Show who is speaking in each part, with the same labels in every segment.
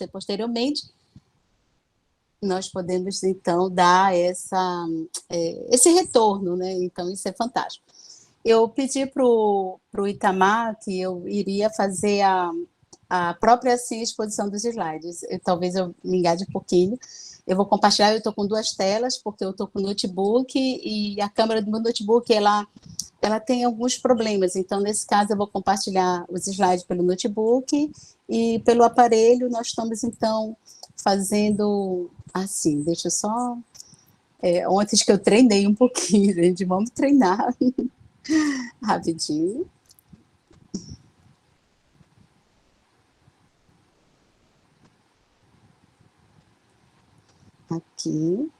Speaker 1: posteriormente, nós podemos, então, dar esse retorno, né? Então, isso é fantástico. Eu pedi para o Itamar que eu iria fazer a própria assim, exposição dos slides. Talvez eu me engade um pouquinho. Eu vou compartilhar, eu estou com 2 telas, porque eu estou com o notebook e a câmera do meu notebook, ela tem alguns problemas. Então, nesse caso, eu vou compartilhar os slides pelo notebook e pelo aparelho nós estamos, então, fazendo assim. Deixa eu só... ontem que eu treinei um pouquinho, gente, vamos treinar rapidinho. Aqui.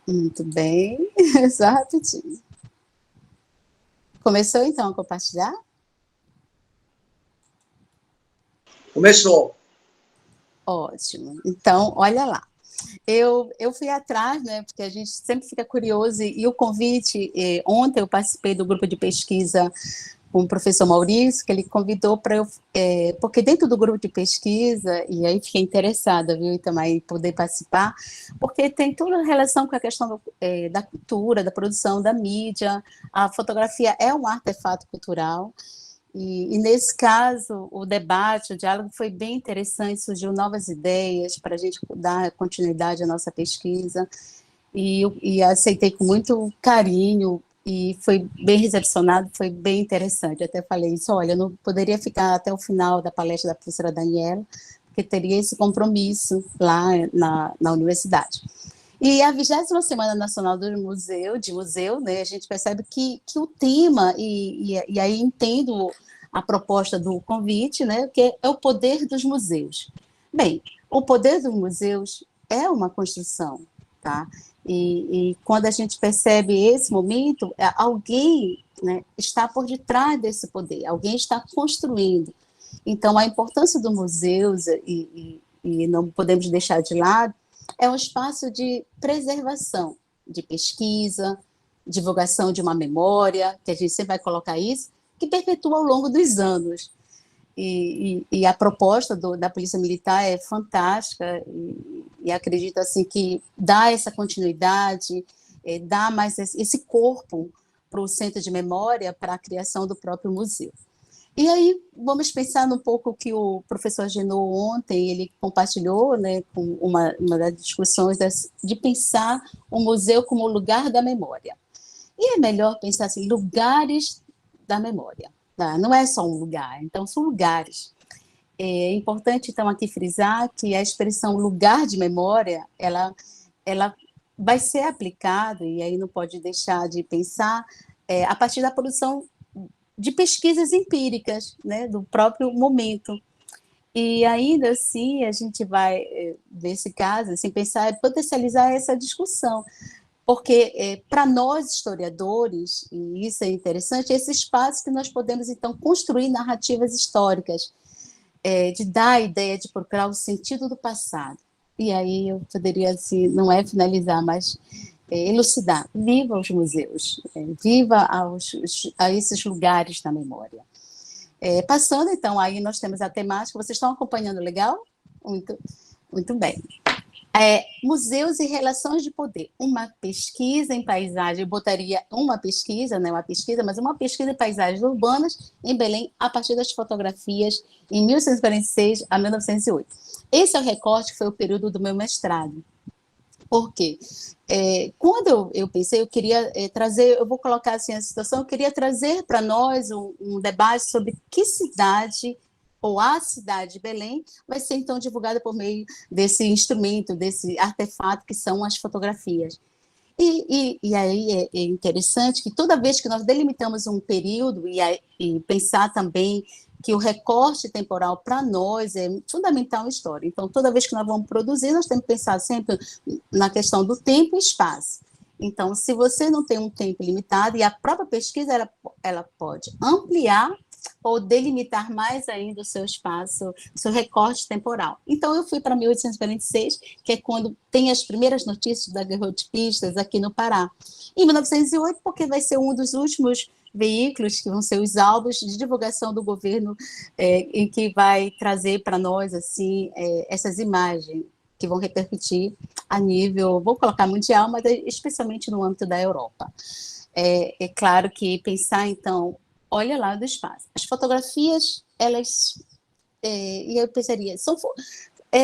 Speaker 1: Muito bem. Só rapidinho. Começou, então, a compartilhar?
Speaker 2: Começou.
Speaker 1: Ótimo. Então, olha lá. Eu fui atrás, né, porque a gente sempre fica curioso, e o convite, ontem eu participei do grupo de pesquisa com o professor Maurício, que ele convidou para eu, porque dentro do grupo de pesquisa, e aí fiquei interessada, viu, e também poder participar, porque tem toda a relação com a questão da cultura, da produção, da mídia. A fotografia é um artefato cultural, e nesse caso, o debate, o diálogo foi bem interessante, surgiu novas ideias para a gente dar continuidade à nossa pesquisa, e aceitei com muito carinho, e foi bem recepcionado, foi bem interessante. Até falei isso, olha, eu não poderia ficar até o final da palestra da professora Daniela, porque teria esse compromisso lá na universidade. E a 20ª Semana Nacional do Museu, né, a gente percebe que o tema, e aí entendo a proposta do convite, né, que é o poder dos museus. Bem, o poder dos museus é uma construção, tá? E quando a gente percebe esse momento, alguém, né, está por detrás desse poder, alguém está construindo. Então, a importância dos museus, e não podemos deixar de lado, é um espaço de preservação, de pesquisa, divulgação de uma memória, que a gente sempre vai colocar isso, que perpetua ao longo dos anos. E a proposta da Polícia Militar é fantástica, e acredito assim, que dá essa continuidade, dá mais esse corpo para o Centro de Memória, para a criação do próprio museu. E aí, vamos pensar um pouco o que o professor Genoud ontem, ele compartilhou, né, com uma das discussões de pensar o museu como lugar da memória. E é melhor pensar assim, lugares da memória, tá? Não é só um lugar, então são lugares. É importante, então, aqui frisar que a expressão lugar de memória, ela vai ser aplicada, e aí não pode deixar de pensar, a partir da produção de pesquisas empíricas, né, do próprio momento. E ainda assim, a gente vai, nesse caso, assim, pensar, potencializar essa discussão, porque para nós, historiadores, e isso é interessante, esse espaço que nós podemos, então, construir narrativas históricas, de dar a ideia de procurar o sentido do passado. E aí eu poderia, assim, não é finalizar, mas elucidar. Viva os museus, viva a esses lugares da memória. Passando, então, aí nós temos a temática, vocês estão acompanhando legal? Muito, muito bem. Museus e relações de poder. Uma pesquisa em paisagem, eu botaria uma pesquisa, não é uma pesquisa, mas uma pesquisa em paisagens urbanas em Belém, a partir das fotografias em 1846 a 1908. Esse é o recorte, que foi o período do meu mestrado. Por quê? Quando eu pensei, eu queria trazer, eu vou colocar assim a situação, eu queria trazer para nós um debate sobre que cidade, ou a cidade de Belém, vai ser então divulgada por meio desse instrumento, desse artefato que são as fotografias. E aí é interessante que toda vez que nós delimitamos um período, e pensar também que o recorte temporal para nós é fundamental em história. Então, toda vez que nós vamos produzir, nós temos que pensar sempre na questão do tempo e espaço. Então, se você não tem um tempo limitado, e a própria pesquisa ela pode ampliar ou delimitar mais ainda o seu espaço, o seu recorte temporal. Então, eu fui para 1846, que é quando tem as primeiras notícias da daguerreotipistas aqui no Pará. Em 1908, porque vai ser um dos últimos veículos que vão ser os álbuns de divulgação do governo, em que vai trazer para nós assim essas imagens que vão repercutir a nível, vou colocar mundial, mas especialmente no âmbito da Europa. É claro que pensar, então, olha lá do espaço. As fotografias, elas, e eu pensaria,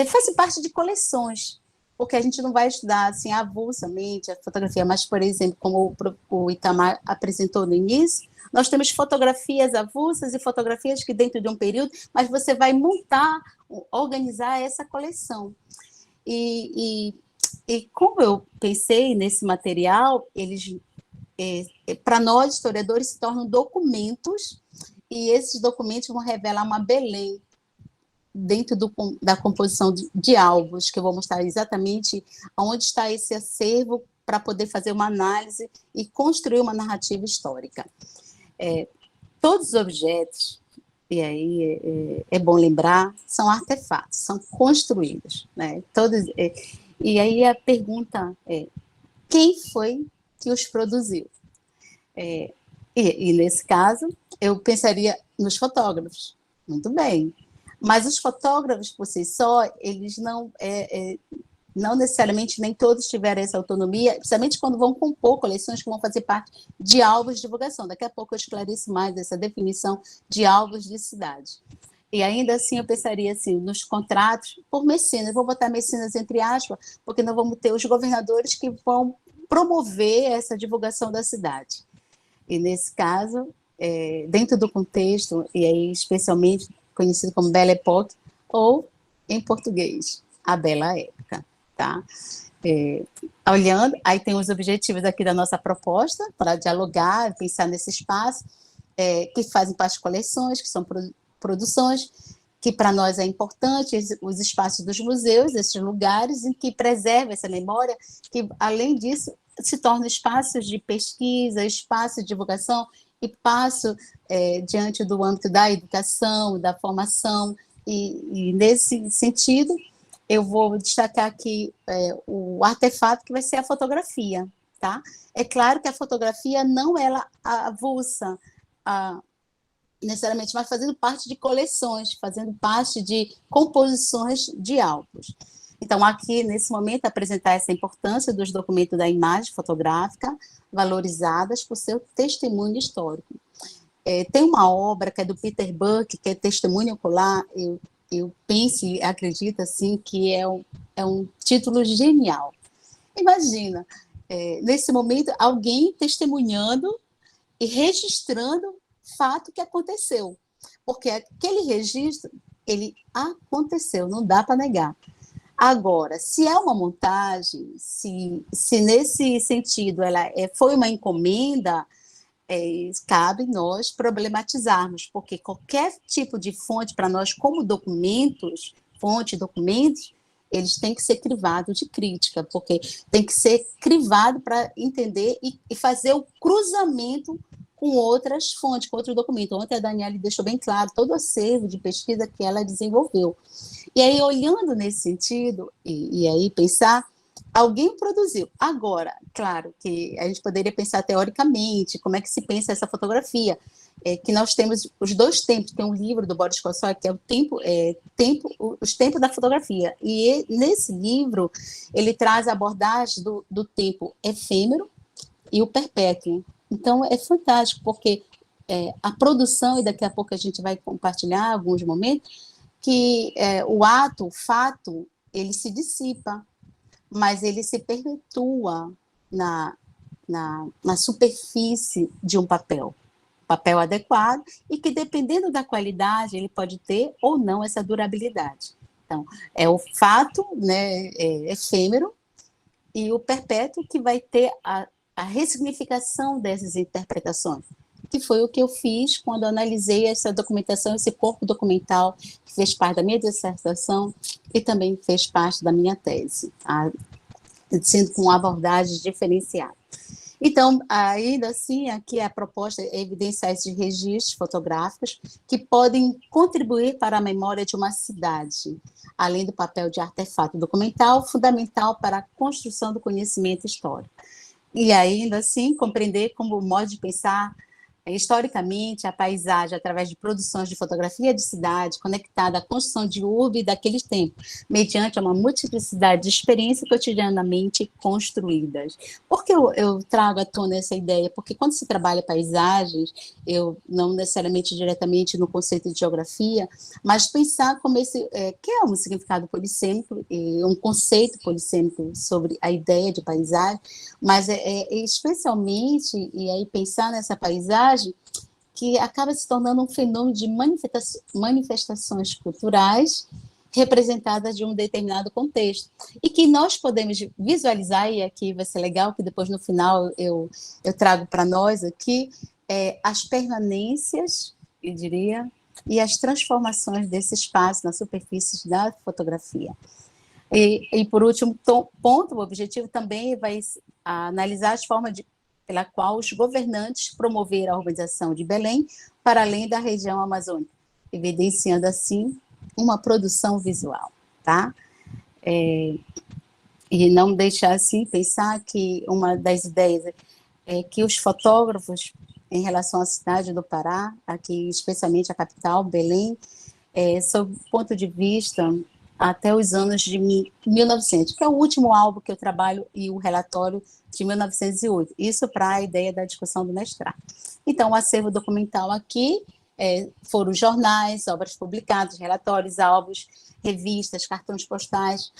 Speaker 1: fazem parte de coleções, porque a gente não vai estudar assim avulsamente a fotografia, mas, por exemplo, como o Itamar apresentou no início, nós temos fotografias avulsas e fotografias que dentro de um período, mas você vai montar, organizar essa coleção. E como eu pensei nesse material, eles, para nós, historiadores, se tornam documentos, e esses documentos vão revelar uma Belém, dentro da composição de álbuns, que eu vou mostrar exatamente onde está esse acervo para poder fazer uma análise e construir uma narrativa histórica. Todos os objetos, e aí é bom lembrar, são artefatos, são construídos, né? E aí a pergunta é, quem foi que os produziu? E nesse caso, eu pensaria nos fotógrafos. Muito bem. Mas os fotógrafos, por si só, eles não necessariamente, nem todos tiveram essa autonomia, principalmente quando vão compor coleções que vão fazer parte de álbuns de divulgação. Daqui a pouco eu esclareço mais essa definição de álbuns de cidade. E ainda assim, eu pensaria assim, nos contratos por mecenas. Eu vou botar mecenas entre aspas, porque nós vamos ter os governadores que vão promover essa divulgação da cidade. E nesse caso, dentro do contexto, e aí especialmente conhecido como Belle Époque, ou, em português, a Bela Época, tá? Olhando, aí tem os objetivos aqui da nossa proposta, para dialogar, pensar nesse espaço, que fazem parte de coleções, que são produções, que para nós é importante, os espaços dos museus, esses lugares em que preserva essa memória, que, além disso, se tornam espaços de pesquisa, espaços de divulgação, e passo diante do âmbito da educação, da formação, e nesse sentido, eu vou destacar aqui o artefato que vai ser a fotografia, tá? É claro que a fotografia não ela avulsa necessariamente, mas fazendo parte de coleções, fazendo parte de composições de álbuns. Então, aqui, nesse momento, apresentar essa importância dos documentos da imagem fotográfica, valorizadas por seu testemunho histórico. Tem uma obra que é do Peter Buck, que é Testemunho Ocular, eu penso e acredito assim, que é um título genial. Imagina, nesse momento, alguém testemunhando e registrando fato que aconteceu, porque aquele registro, ele aconteceu, não dá para negar. Agora, se é uma montagem, se nesse sentido ela foi uma encomenda, cabe nós problematizarmos, porque qualquer tipo de fonte para nós, como documentos, eles têm que ser crivados de crítica, porque tem que ser crivado para entender e fazer o cruzamento com outras fontes, com outro documento. Ontem a Daniela deixou bem claro todo o acervo de pesquisa que ela desenvolveu. E aí, olhando nesse sentido, e aí pensar, alguém produziu. Agora, claro que a gente poderia pensar teoricamente, como é que se pensa essa fotografia, que nós temos os dois tempos, tem um livro do Boris Kosoy, que é os tempos da fotografia, e nesse livro, ele traz a abordagem do tempo efêmero e o perpétuo. Então, é fantástico, porque a produção, e daqui a pouco a gente vai compartilhar alguns momentos, que o fato, ele se dissipa, mas ele se perpetua na superfície de um papel adequado, e que, dependendo da qualidade, ele pode ter ou não essa durabilidade. Então, é o fato, né, efêmero, e o perpétuo que vai ter a ressignificação dessas interpretações, que foi o que eu fiz quando analisei essa documentação, esse corpo documental, que fez parte da minha dissertação e também fez parte da minha tese, sendo com abordagens diferenciadas. Então, ainda assim, aqui a proposta é evidenciar esses registros fotográficos que podem contribuir para a memória de uma cidade, além do papel de artefato documental, fundamental para a construção do conhecimento histórico. E ainda assim, compreender como o modo de pensar Historicamente, a paisagem, através de produções de fotografia de cidade, conectada à construção de urbe daqueles tempos, mediante uma multiplicidade de experiências cotidianamente construídas. Por que eu trago à tona essa ideia? Porque quando se trabalha paisagens, eu não necessariamente diretamente no conceito de geografia, mas pensar como esse, que é um significado polissêmico, um conceito polissêmico sobre a ideia de paisagem, mas especialmente, e aí pensar nessa paisagem, que acaba se tornando um fenômeno de manifestações culturais representadas de um determinado contexto, e que nós podemos visualizar, e aqui vai ser legal, que depois no final eu trago para nós aqui, as permanências, eu diria, e as transformações desse espaço na superfície da fotografia. E por último ponto, o objetivo também vai analisar as formas pela qual os governantes promoveram a urbanização de Belém para além da região amazônica, evidenciando assim uma produção visual, tá? E não deixar assim pensar que uma das ideias é que os fotógrafos em relação à cidade do Pará, aqui especialmente a capital, Belém, sob o ponto de vista até os anos de 1900, que é o último álbum que eu trabalho, e o relatório de 1908. Isso para a ideia da discussão do mestrado. Então, o acervo documental aqui foram jornais, obras publicadas, relatórios, álbuns, revistas, cartões postais.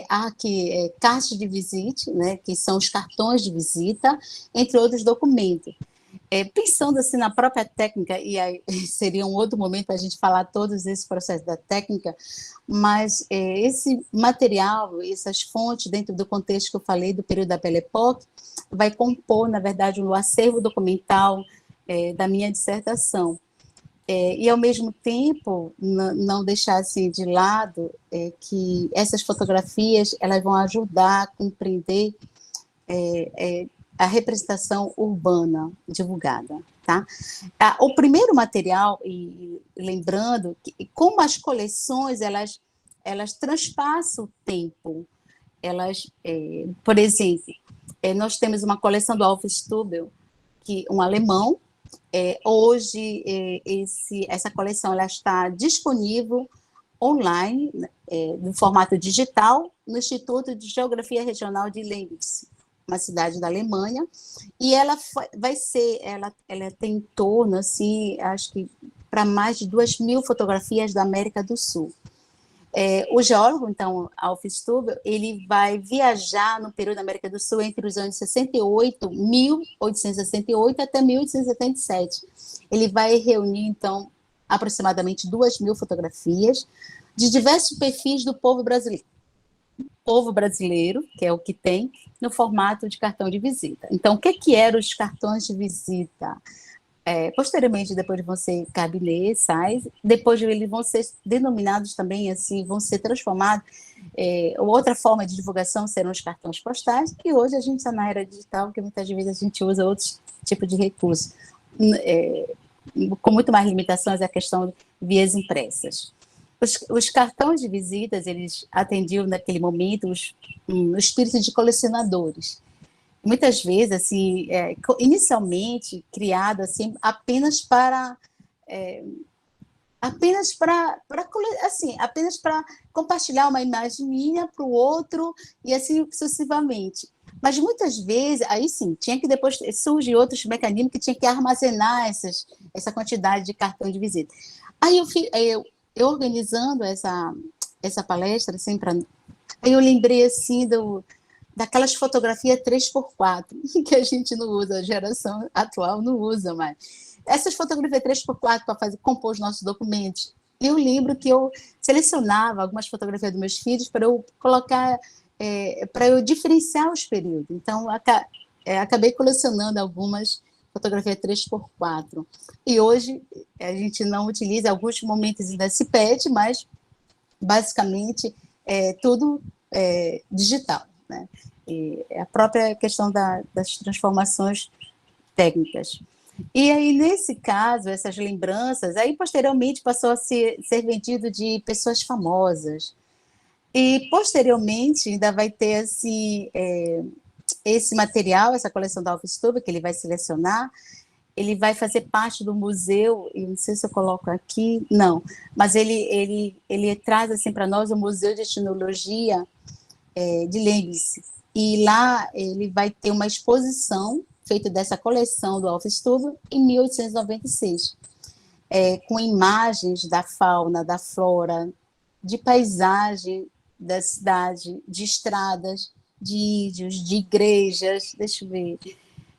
Speaker 1: Há aqui cartas de visita, né, que são os cartões de visita, entre outros documentos. Pensando assim na própria técnica, e aí seria um outro momento para a gente falar todos esses processos da técnica, mas esse material, essas fontes, dentro do contexto que eu falei do período da Belle Époque, vai compor, na verdade, o acervo documental da minha dissertação. E, ao mesmo tempo, não deixar assim, de lado que essas fotografias elas vão ajudar a compreender a representação urbana divulgada, tá? O primeiro material, e lembrando que como as coleções elas transpassam o tempo, elas, por exemplo, nós temos uma coleção do Alf Stubel, que um alemão. Hoje essa coleção ela está disponível online, no formato digital, no Instituto de Geografia Regional de Leipzig, uma cidade da Alemanha, e ela vai ser, ela tem em torno, assim, acho que para mais de 2.000 fotografias da América do Sul. O geólogo, então, Alf Stubel, ele vai viajar no período da América do Sul entre os anos 1868 até 1877. Ele vai reunir, então, aproximadamente 2.000 fotografias de diversos perfis do povo brasileiro. Povo brasileiro, que é o que tem, no formato de cartão de visita. Então, o que eram os cartões de visita? Posteriormente, depois vão ser cabinet, sais, depois eles vão ser denominados também, assim, vão ser transformados. Outra forma de divulgação serão os cartões postais, e hoje a gente está na era digital, que muitas vezes a gente usa outros tipos de recursos, com muito mais limitações, a questão de vias impressas. Os cartões de visitas, eles atendiam naquele momento o espírito de colecionadores. Muitas vezes, assim, inicialmente criado assim, apenas para compartilhar uma imagem minha para o outro e assim sucessivamente. Mas muitas vezes, aí sim, tinha que depois surgir outros mecanismos que tinha que armazenar essa quantidade de cartão de visita. Aí eu organizando essa palestra, assim, aí eu lembrei assim daquelas fotografias 3x4, que a gente não usa, a geração atual não usa mais. Essas fotografias 3x4 para compor os nossos documentos. Eu lembro que eu selecionava algumas fotografias dos meus filhos para eu colocar, para eu diferenciar os períodos. Então, acabei colecionando algumas fotografias 3x4. E hoje a gente não utiliza, alguns momentos ainda se pede, mas basicamente tudo digital. Né? E a própria questão das transformações técnicas. E aí, nesse caso, essas lembranças, aí posteriormente passou a ser vendido de pessoas famosas. E posteriormente ainda vai ter esse material, essa coleção da Alf Stubel, que ele vai selecionar, ele vai fazer parte do museu, e não sei se eu coloco aqui, não, mas ele traz assim para nós o Museu de Etnologia de Leibniz, e lá ele vai ter uma exposição feita dessa coleção do Alf Stubbe em 1896, com imagens da fauna, da flora, de paisagem da cidade, de estradas, de índios, de igrejas, deixa eu ver.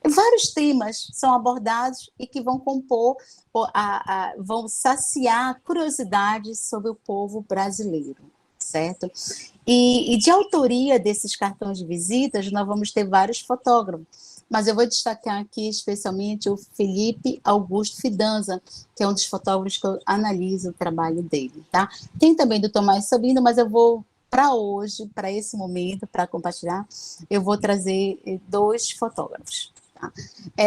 Speaker 1: Vários temas são abordados e que vão compor, vão saciar curiosidades sobre o povo brasileiro, certo? E de autoria desses cartões de visitas, nós vamos ter vários fotógrafos, mas eu vou destacar aqui especialmente o Felipe Augusto Fidanza, que é um dos fotógrafos que eu analiso o trabalho dele, tá? Tem também do Tomás Sabino, mas eu vou, para hoje, para esse momento, para compartilhar, eu vou trazer 2 fotógrafos. Tá?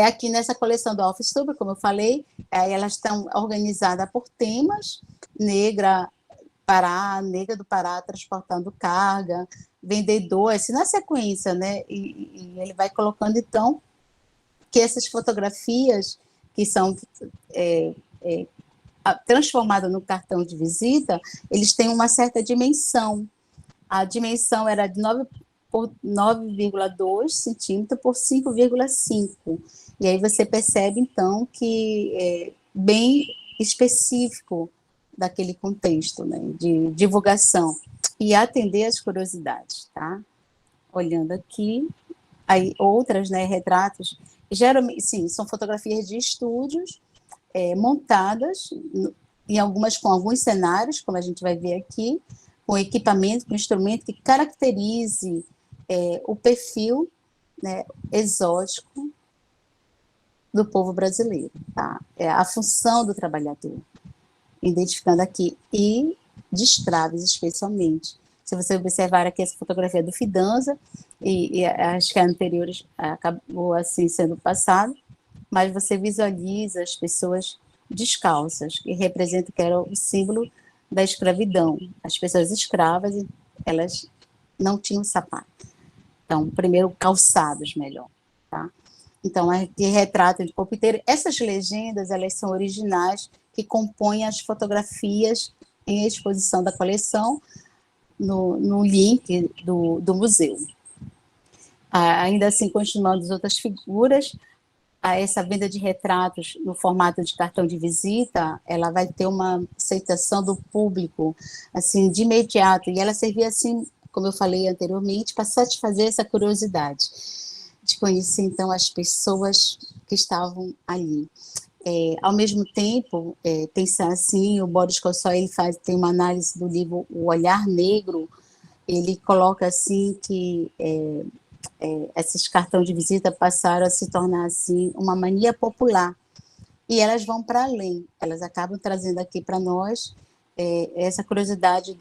Speaker 1: Aqui nessa coleção do Alf Stubbe, como eu falei, elas estão organizadas por temas: negra, Pará, negra do Pará transportando carga, vendedor, assim, na sequência, né? E ele vai colocando, então, que essas fotografias que são transformadas no cartão de visita, eles têm uma certa dimensão. A dimensão era de 9,2 centímetros por 5,5. E aí você percebe, então, que é bem específico daquele contexto, né, de divulgação, e atender às curiosidades, tá? Olhando aqui, aí outras, né, retratos, geralmente, sim, são fotografias de estúdios montadas, em algumas com alguns cenários, como a gente vai ver aqui, com equipamento, com instrumento que caracterize o perfil, né, exótico do povo brasileiro, tá? É a função do trabalhador, identificando aqui, e de escravos, especialmente. Se você observar aqui essa fotografia do Fidanza, e acho que a anterior acabou assim sendo passada, mas você visualiza as pessoas descalças, que representam, que era o símbolo da escravidão. As pessoas escravas, elas não tinham sapato. Então, primeiro, calçados melhor, tá? Então, aqui retrato de corpo inteiro. Essas legendas, elas são originais, que compõem as fotografias em exposição da coleção, no link do museu. Ainda assim, continuando as outras figuras, essa venda de retratos no formato de cartão de visita, ela vai ter uma aceitação do público, assim, de imediato, e ela servia, assim, como eu falei anteriormente, para satisfazer essa curiosidade, de conhecer, então, as pessoas que estavam ali. Ao mesmo tempo, pensar assim, o Boris Kosoy, ele tem uma análise do livro O Olhar Negro, ele coloca assim que esses cartões de visita passaram a se tornar assim uma mania popular, e elas vão para além, elas acabam trazendo aqui para nós essa curiosidade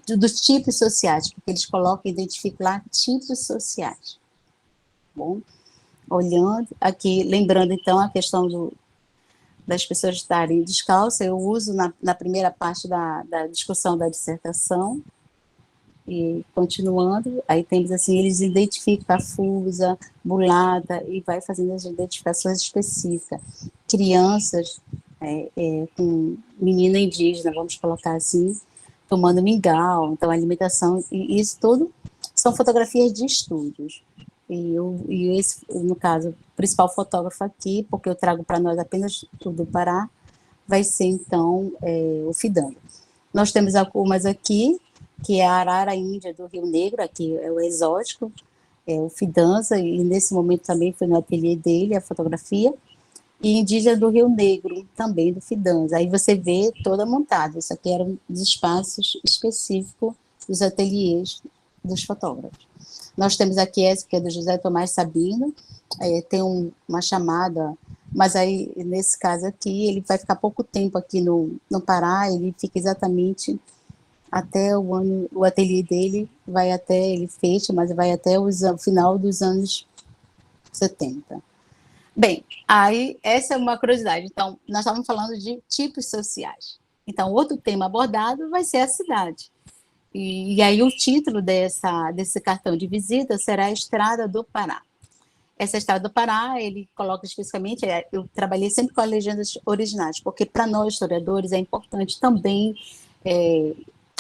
Speaker 1: dos tipos sociais, porque eles colocam, identificam lá tipos sociais. Bom, olhando aqui, lembrando então a questão das pessoas estarem descalças, eu uso na primeira parte da discussão da dissertação. E continuando, aí temos assim, eles identificam Cafusa, mulata, e vai fazendo as identificações específicas. Crianças com menina indígena, vamos colocar assim, tomando mingau, então alimentação, e isso tudo são fotografias de estúdios. E esse, no caso, o principal fotógrafo aqui, porque eu trago para nós apenas o do Pará, vai ser então o Fidanza. Nós temos algumas aqui, que é a arara índia do Rio Negro, aqui é o exótico, o Fidanza, e nesse momento também foi no ateliê dele a fotografia, e indígena do Rio Negro, também do Fidanza. Aí você vê toda montada, isso aqui eram os espaços específicos dos ateliês dos fotógrafos. Nós temos aqui essa, que é do José Tomás Sabino, tem uma chamada, mas aí, nesse caso aqui, ele vai ficar pouco tempo aqui no Pará, ele fica exatamente até o ateliê dele, vai até, ele fecha, mas vai até o final dos anos 70. Bem, aí essa é uma curiosidade. Então, nós estávamos falando de tipos sociais. Então, outro tema abordado vai ser a cidade. E aí o título desse cartão de visita será a Estrada do Pará. essa Estrada do Pará, ele coloca especificamente, eu trabalhei sempre com as legendas originais, porque para nós, historiadores, é importante também,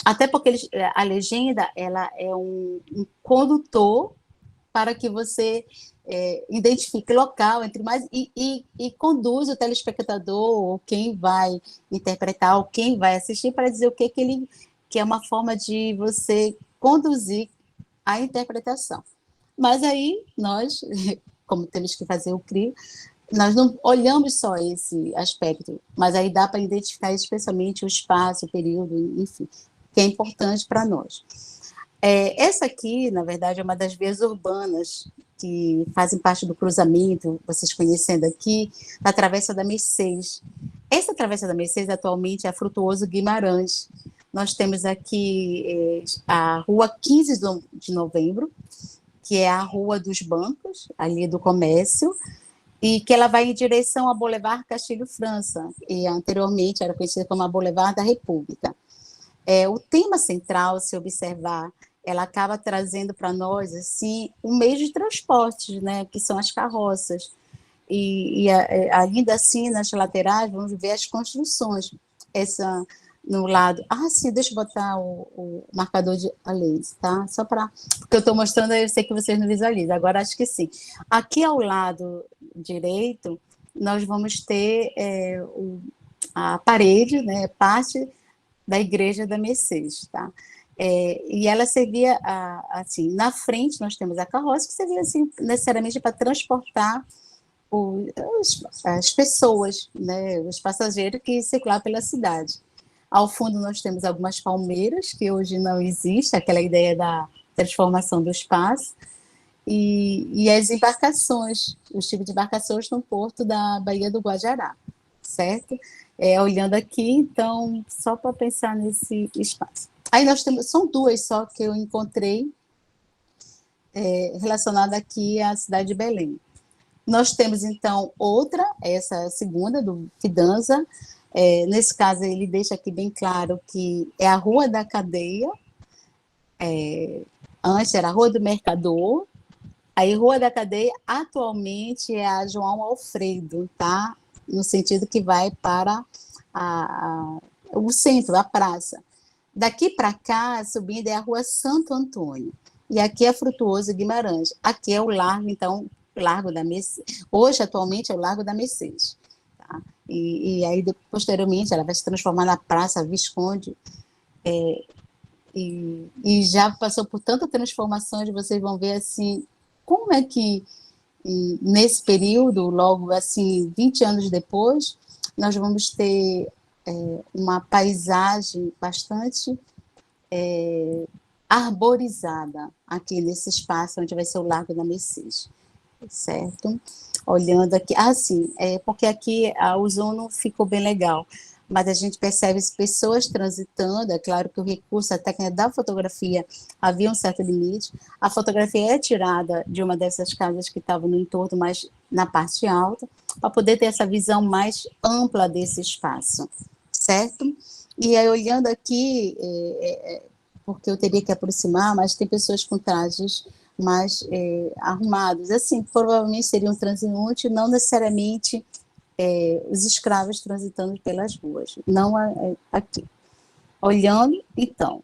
Speaker 1: até porque a legenda, ela é um condutor para que você identifique local entre mais e conduz o telespectador, ou quem vai interpretar, ou quem vai assistir, para dizer o que ele, que é uma forma de você conduzir a interpretação. Mas aí nós, como temos que fazer o CRI, nós não olhamos só esse aspecto, mas aí dá para identificar especialmente o espaço, o período, enfim, que é importante para nós. Essa aqui, na verdade, é uma das vias urbanas que fazem parte do cruzamento, vocês conhecendo aqui, da Travessa da Mercês. Essa Travessa da Mercês, atualmente, é a Frutuoso Guimarães. Nós temos aqui a Rua 15 de Novembro, que é a Rua dos Bancos, ali do comércio, e que ela vai em direção a Boulevard Castilho França, e anteriormente era conhecida como a Boulevard da República. O tema central, se observar, ela acaba trazendo para nós assim um meio de transporte, né, que são as carroças. E ainda assim, nas laterais, vamos ver as construções. Essa no lado. Ah, sim, deixa eu botar o marcador de a laser, tá? Só para. Porque eu estou mostrando, eu sei que vocês não visualizam, agora acho que sim. Aqui ao lado direito, nós vamos ter a parede, né, parte da Igreja da Mercês, tá? E ela servia, assim, na frente nós temos a carroça, que servia, assim, necessariamente para transportar as pessoas, né, os passageiros que circulavam pela cidade. Ao fundo nós temos algumas palmeiras, que hoje não existe, aquela ideia da transformação do espaço, e as embarcações, os tipos de embarcações no porto da Baía do Guajará, certo? Olhando aqui, então, só para pensar nesse espaço. Aí nós temos, são duas só que eu encontrei relacionada aqui à cidade de Belém. Nós temos, então, outra, essa segunda, do Fidanza. Nesse caso, ele deixa aqui bem claro que é a Rua da Cadeia, antes era a Rua do Mercador, aí Rua da Cadeia, atualmente é a João Alfredo, tá? No sentido que vai para o centro, a praça. Daqui para cá, subindo, é a Rua Santo Antônio. E aqui é Frutuoso Guimarães. Aqui é o Largo, então, Largo da Mercês. Hoje, atualmente, é o Largo da Mercês. Tá? E aí, posteriormente, ela vai se transformar na Praça Visconde. E já passou por tanta transformação, vocês vão ver, assim, como é que, nesse período, logo, assim, 20 anos depois, nós vamos ter uma paisagem bastante arborizada aqui nesse espaço onde vai ser o Largo da Mercês, certo? Olhando aqui, sim, porque aqui a ozono ficou bem legal, mas a gente percebe as pessoas transitando, é claro que o recurso, a técnica da fotografia havia um certo limite, a fotografia é tirada de uma dessas casas que estavam no entorno, mas na parte alta, para poder ter essa visão mais ampla desse espaço, certo? E aí, olhando aqui, porque eu teria que aproximar, mas tem pessoas com trajes mais arrumados, assim, provavelmente seriam transeuntes, não necessariamente os escravos transitando pelas ruas, não aqui. Olhando, então,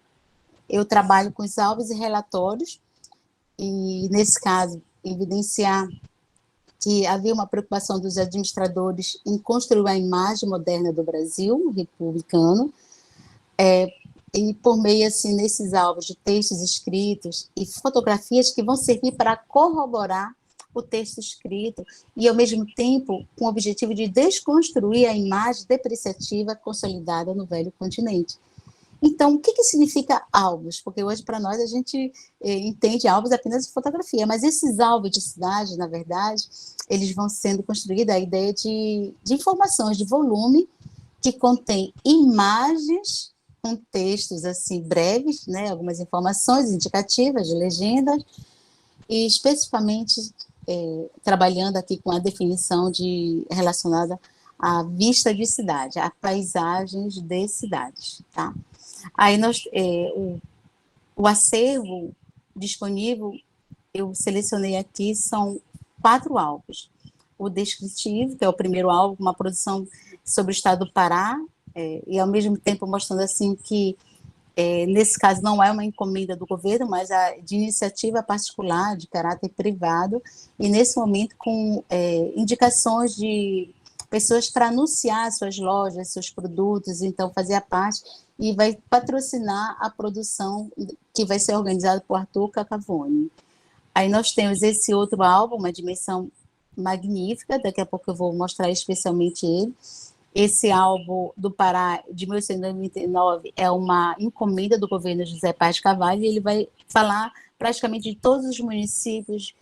Speaker 1: eu trabalho com os alvos e relatórios, e nesse caso, evidenciar que havia uma preocupação dos administradores em construir a imagem moderna do Brasil republicano, e por meio, assim, nesses alvos de textos escritos e fotografias que vão servir para corroborar o texto escrito e, ao mesmo tempo, com o objetivo de desconstruir a imagem depreciativa consolidada no velho continente. Então, o que significa alvos? Porque hoje, para nós, a gente entende alvos apenas de fotografia, mas esses alvos de cidade, na verdade, eles vão sendo construídos a ideia de informações, de volume, que contém imagens com textos assim breves, né, algumas informações indicativas de legendas, e especificamente trabalhando aqui com a definição relacionada à vista de cidade, a paisagens de cidades, tá? Aí o acervo disponível, eu selecionei aqui, são 4 álbuns. O descritivo, que é o primeiro álbum, uma produção sobre o estado do Pará, e ao mesmo tempo mostrando assim que nesse caso não é uma encomenda do governo, mas de iniciativa particular, de caráter privado, e nesse momento com indicações de pessoas para anunciar suas lojas, seus produtos, então fazer a parte, e vai patrocinar a produção que vai ser organizada por Arthur Cacavone. Aí nós temos esse outro álbum, uma dimensão magnífica, daqui a pouco eu vou mostrar especialmente ele. Esse álbum do Pará, de 1899, é uma encomenda do governo José Paz de Carvalho, e ele vai falar praticamente de todos os municípios,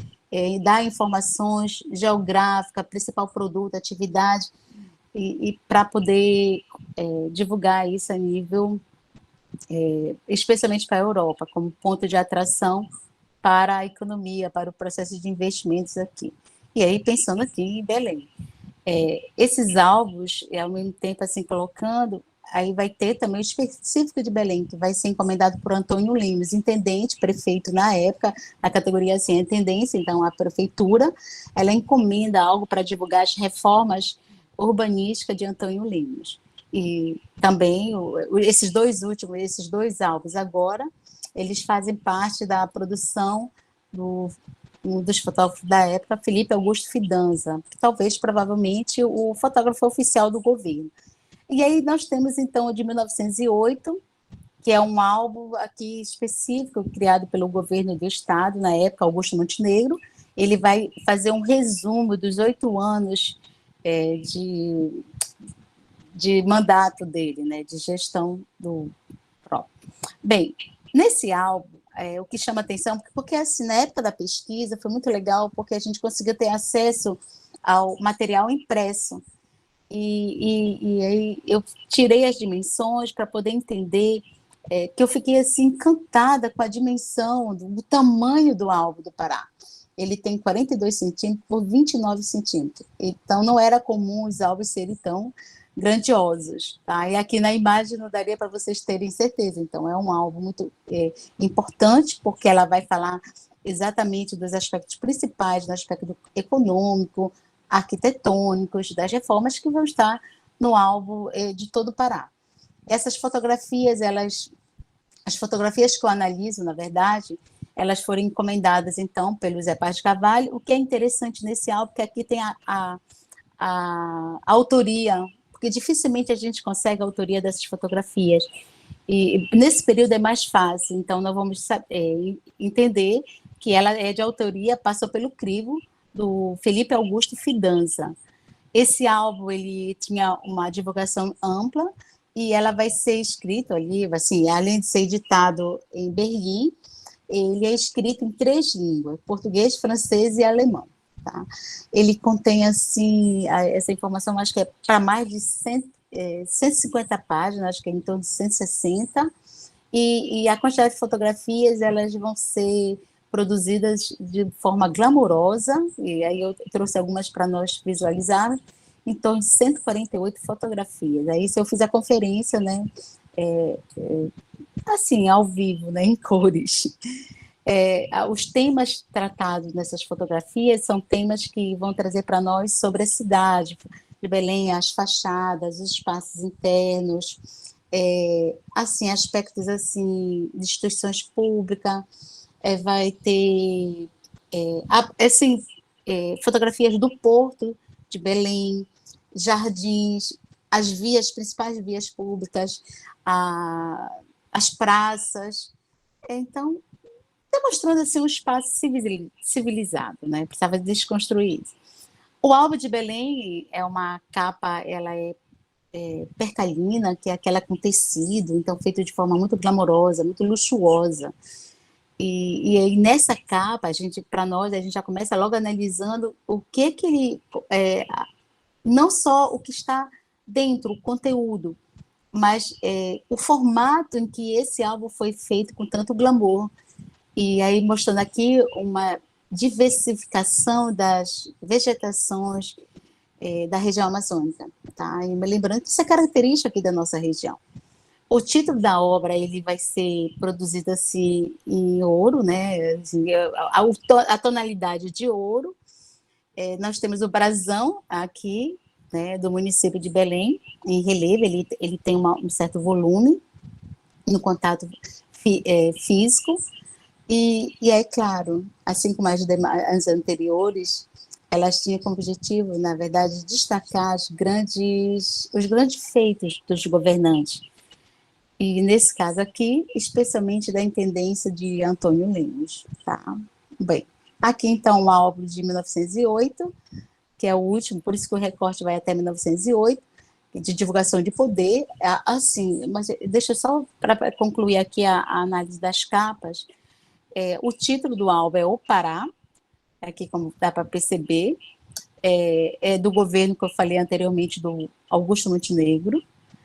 Speaker 1: dar informações geográficas, principal produto, atividade, e para poder divulgar isso a nível, especialmente para a Europa, como ponto de atração para a economia, para o processo de investimentos aqui. E aí, pensando aqui em Belém. Esses álbuns, ao mesmo tempo, assim, colocando, aí vai ter também o específico de Belém, que vai ser encomendado por Antônio Lemos, intendente, prefeito na época, na categoria assim, intendência, então a prefeitura, ela encomenda algo para divulgar as reformas urbanísticas de Antônio Lemos. E também, esses dois álbuns agora, eles fazem parte da produção um dos fotógrafos da época, Felipe Augusto Fidanza, que talvez, provavelmente, o fotógrafo oficial do governo. E aí nós temos, então, o de 1908, que é um álbum aqui específico, criado pelo governo do estado, na época, Augusto Montenegro. Ele vai fazer um resumo dos 8 anos de mandato dele, né, de gestão do próprio. Bem, nesse álbum, o que chama atenção, porque assim, na época da pesquisa foi muito legal, porque a gente conseguiu ter acesso ao material impresso, e aí eu tirei as dimensões para poder entender, que eu fiquei assim encantada com a dimensão, do tamanho do álbum do Pará. Ele tem 42 centímetros por 29 centímetros, então não era comum os álbuns serem tão grandiosos, tá? E aqui na imagem não daria para vocês terem certeza, então é um álbum muito importante, porque ela vai falar exatamente dos aspectos principais, do aspecto econômico, arquitetônicos, das reformas que vão estar no álbum de todo o Pará. Essas fotografias, as fotografias que eu analiso, na verdade, elas foram encomendadas, então, pelo Zé Paz de Carvalho. O que é interessante nesse álbum, que aqui tem a autoria, porque dificilmente a gente consegue a autoria dessas fotografias. E nesse período é mais fácil, então nós vamos entender que ela é de autoria, passou pelo crivo do Felipe Augusto Fidanza. Esse álbum ele tinha uma divulgação ampla e ela vai ser escrito ali, assim, além de ser editado em Berlim, ele é escrito em 3 línguas, português, francês e alemão. Tá? Ele contém, assim, essa informação, acho que é para mais de 150 páginas, acho que é em torno de 160, e a quantidade de fotografias, elas vão ser produzidas de forma glamourosa, e aí eu trouxe algumas para nós visualizarmos, em torno de 148 fotografias. Aí, se eu fiz a conferência, né, assim, ao vivo, né, em cores. Os temas tratados nessas fotografias são temas que vão trazer para nós sobre a cidade de Belém, as fachadas, os espaços internos, assim, aspectos assim, de instituições públicas, vai ter assim, fotografias do porto de Belém, jardins, as principais vias públicas, as praças. Então, demonstrando assim um espaço civilizado, né? Precisava desconstruir isso. O álbum de Belém é uma capa, ela é percalina, que é aquela com tecido, então feito de forma muito glamourosa, muito luxuosa. E aí nessa capa, para nós, a gente já começa logo analisando o que ele, não só o que está dentro, o conteúdo, mas o formato em que esse álbum foi feito com tanto glamour. E aí mostrando aqui uma diversificação das vegetações da região amazônica, tá? E me lembrando que isso é característica aqui da nossa região. O título da obra ele vai ser produzido assim em ouro, né? Assim, a tonalidade de ouro, Nós temos o brasão aqui, né, do município de Belém, em relevo, ele tem um certo volume no contato físico, e é claro, assim como as anteriores, elas tinham como objetivo, na verdade, destacar os grandes feitos dos governantes. E, nesse caso aqui, especialmente da intendência de Antônio Lemos. Tá? Bem, aqui, então, o álbum de 1908, que é o último, por isso que o recorte vai até 1908, de divulgação de poder. Assim, mas deixa só para concluir aqui a análise das capas. O título do álbum é O Pará, aqui como dá para perceber, é do governo que eu falei anteriormente, do Augusto Montenegro.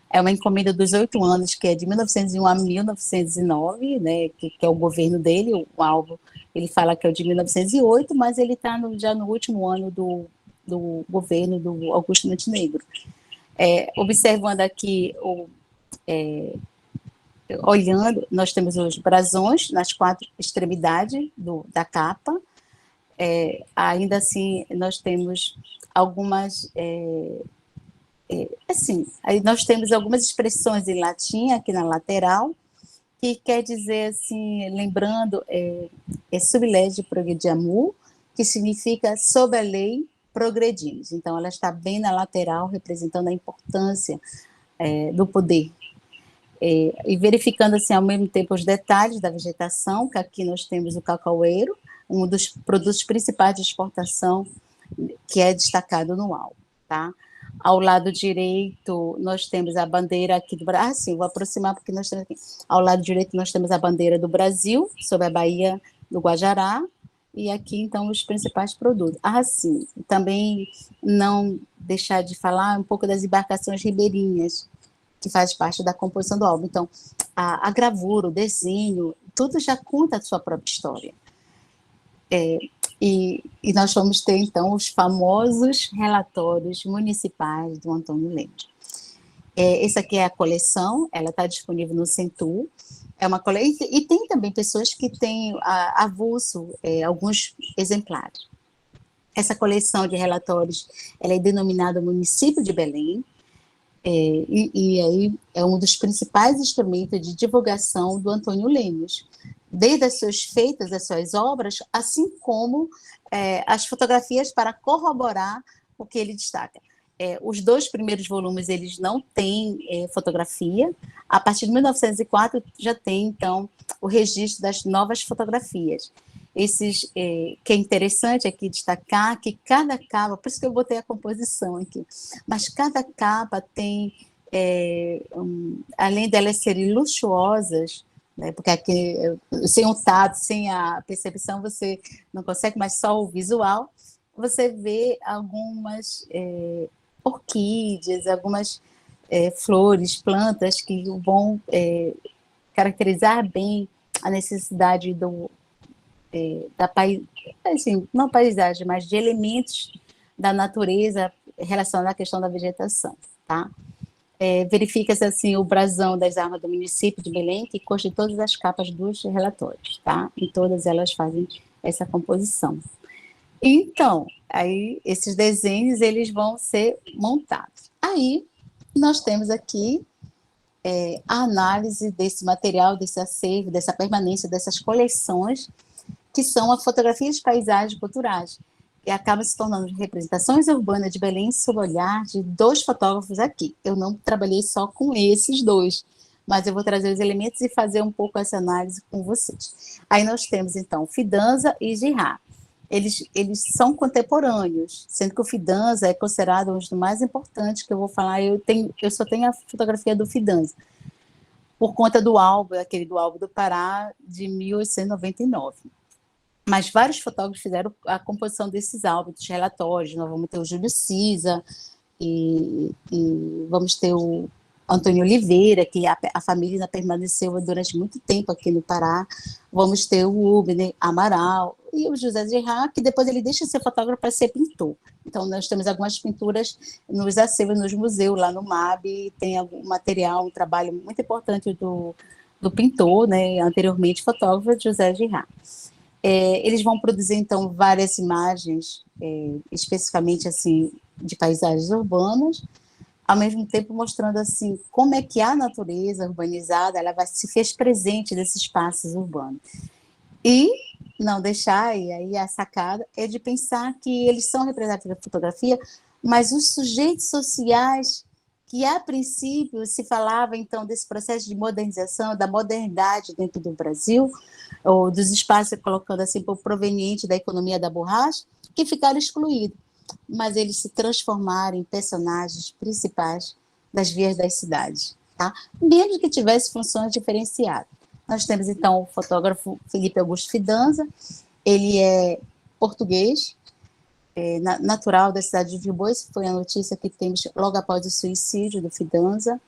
Speaker 1: É uma encomenda dos 8 anos, que é de 1901 a 1909, né, que é o governo dele. O álbum, ele fala que é o de 1908, mas ele está já no último ano do governo do Augusto Montenegro. Observando aqui, olhando, nós temos os brasões nas 4 extremidades da capa. Ainda assim, nós temos algumas... assim, aí nós temos algumas expressões em latim aqui na lateral, que quer dizer, assim, lembrando, sub lege progrediamur, que significa sob a lei progredimos. Então, ela está bem na lateral, representando a importância do poder. E verificando, assim, ao mesmo tempo, os detalhes da vegetação, que aqui nós temos o cacaueiro, um dos produtos principais de exportação, que é destacado no álbum, tá? Ao lado direito, nós temos a bandeira aqui do Brasil. Sim, vou aproximar porque nós temos aqui. Ao lado direito, nós temos a bandeira do Brasil, sobre a Baía do Guajará, e aqui, então, os principais produtos. Sim, também não deixar de falar um pouco das embarcações ribeirinhas, que faz parte da composição do álbum. Então, a gravura, o desenho, tudo já conta a sua própria história. E nós vamos ter, então, os famosos relatórios municipais do Antônio Lemos. Essa aqui é a coleção, ela está disponível no Centur. E tem também pessoas que têm avulso alguns exemplares. Essa coleção de relatórios, ela é denominada Município de Belém, e aí é um dos principais instrumentos de divulgação do Antônio Lemos, desde as suas feitas, as suas obras, assim como as fotografias para corroborar o que ele destaca. Os 2 primeiros volumes, eles não têm fotografia. A partir de 1904, já tem, então, o registro das novas fotografias. Que é interessante aqui destacar que cada capa, por isso que eu botei a composição aqui, mas cada capa tem, além delas serem luxuosas, né, porque aqui, sem o tato, sem a percepção, você não consegue, mas só o visual, você vê algumas orquídeas, algumas flores, plantas que vão caracterizar bem a necessidade assim, não paisagem, mas de elementos da natureza relacionados à questão da vegetação, tá? Verifica-se, assim, o brasão das armas do município de Belém, que consta de todas as capas dos relatórios, tá? E todas elas fazem essa composição. Então, aí, esses desenhos, eles vão ser montados. Aí, nós temos aqui a análise desse material, desse acervo, dessa permanência, dessas coleções, que são as fotografias de paisagens culturais, que acabam se tornando representações urbanas de Belém sob o olhar de 2 fotógrafos aqui. Eu não trabalhei só com esses 2, mas eu vou trazer os elementos e fazer um pouco essa análise com vocês. Aí nós temos, então, Fidanza e Girard. Eles são contemporâneos, sendo que o Fidanza é considerado um dos mais importantes que eu vou falar. Eu só tenho a fotografia do Fidanza, por conta do álbum, aquele do álbum do Pará, de 1899. Mas vários fotógrafos fizeram a composição desses álbuns, dos relatórios. Nós vamos ter o Júlio Cisa, e vamos ter o Antônio Oliveira, que a família permaneceu durante muito tempo aqui no Pará. Vamos ter o Rubner Amaral e o José Girard, que depois ele deixa de ser fotógrafo para ser pintor. Então, nós temos algumas pinturas nos acervos, nos museus, lá no MAB, tem algum material, um trabalho muito importante do pintor, né, anteriormente fotógrafo, José Girard. Eles vão produzir, então, várias imagens, especificamente, assim, de paisagens urbanas, ao mesmo tempo mostrando, assim, como é que a natureza urbanizada, ela vai se fez presente nesses espaços urbanos. E não deixar, e aí a sacada é de pensar que eles são representativos da fotografia, mas os sujeitos sociais que a princípio se falava então desse processo de modernização, da modernidade dentro do Brasil, ou dos espaços colocando assim por proveniente da economia da borracha, que ficaram excluídos, mas eles se transformaram em personagens principais das vias das cidades, tá? Mesmo que tivesse funções diferenciadas. Nós temos, então, o fotógrafo Felipe Augusto Fidanza, ele é português, natural da cidade de Vibois, foi a notícia que temos logo após o suicídio do Fidanza.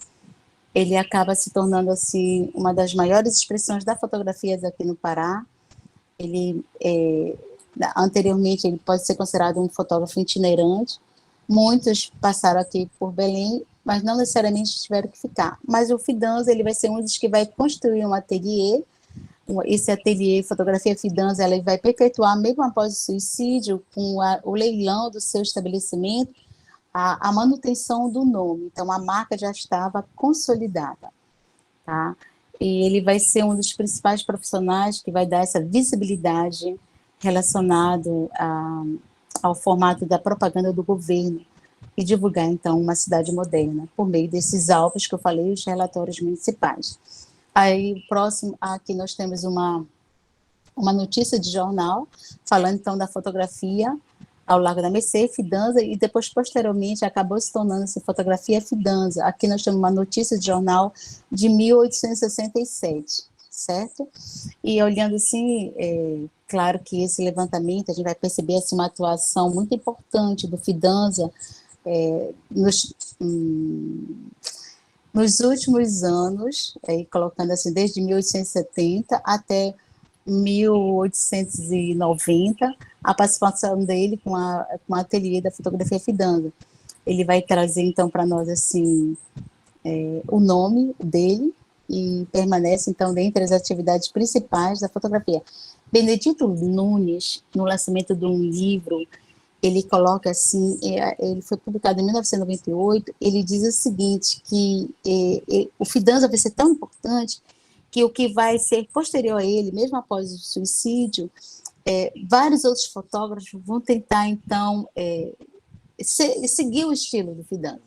Speaker 1: Ele acaba se tornando, assim, uma das maiores expressões da fotografia aqui no Pará. Ele, anteriormente, ele pode ser considerado um fotógrafo itinerante. Muitos passaram aqui por Belém, mas não necessariamente tiveram que ficar. Mas o Fidanza, ele vai ser um dos que vai construir um ateliê. Esse ateliê, Fotografia Fidanza, ela vai perpetuar, mesmo após o suicídio, com o leilão do seu estabelecimento, a manutenção do nome. Então, a marca já estava consolidada, tá? E ele vai ser um dos principais profissionais que vai dar essa visibilidade relacionado ao formato da propaganda do governo e divulgar, então, uma cidade moderna, por meio desses alvos que eu falei, os relatórios municipais. Aí, próximo, aqui nós temos uma notícia de jornal, falando, então, da fotografia ao Largo da Mercê, Fidanza, e depois, posteriormente, acabou se tornando-se Fotografia Fidanza. Aqui nós temos uma notícia de jornal de 1867, certo? E olhando assim, claro que esse levantamento, a gente vai perceber assim, uma atuação muito importante do Fidanza nos últimos anos, colocando assim, desde 1870 até 1890, a participação dele com a ateliê da fotografia Fidanza. Ele vai trazer, então, para nós, assim, o nome dele e permanece, então, dentre as atividades principais da fotografia. Benedito Nunes, no lançamento de um livro, ele coloca assim, ele foi publicado em 1998, ele diz o seguinte, que o Fidanza vai ser tão importante que o que vai ser posterior a ele, mesmo após o suicídio, vários outros fotógrafos vão tentar, então, seguir o estilo do Fidanza.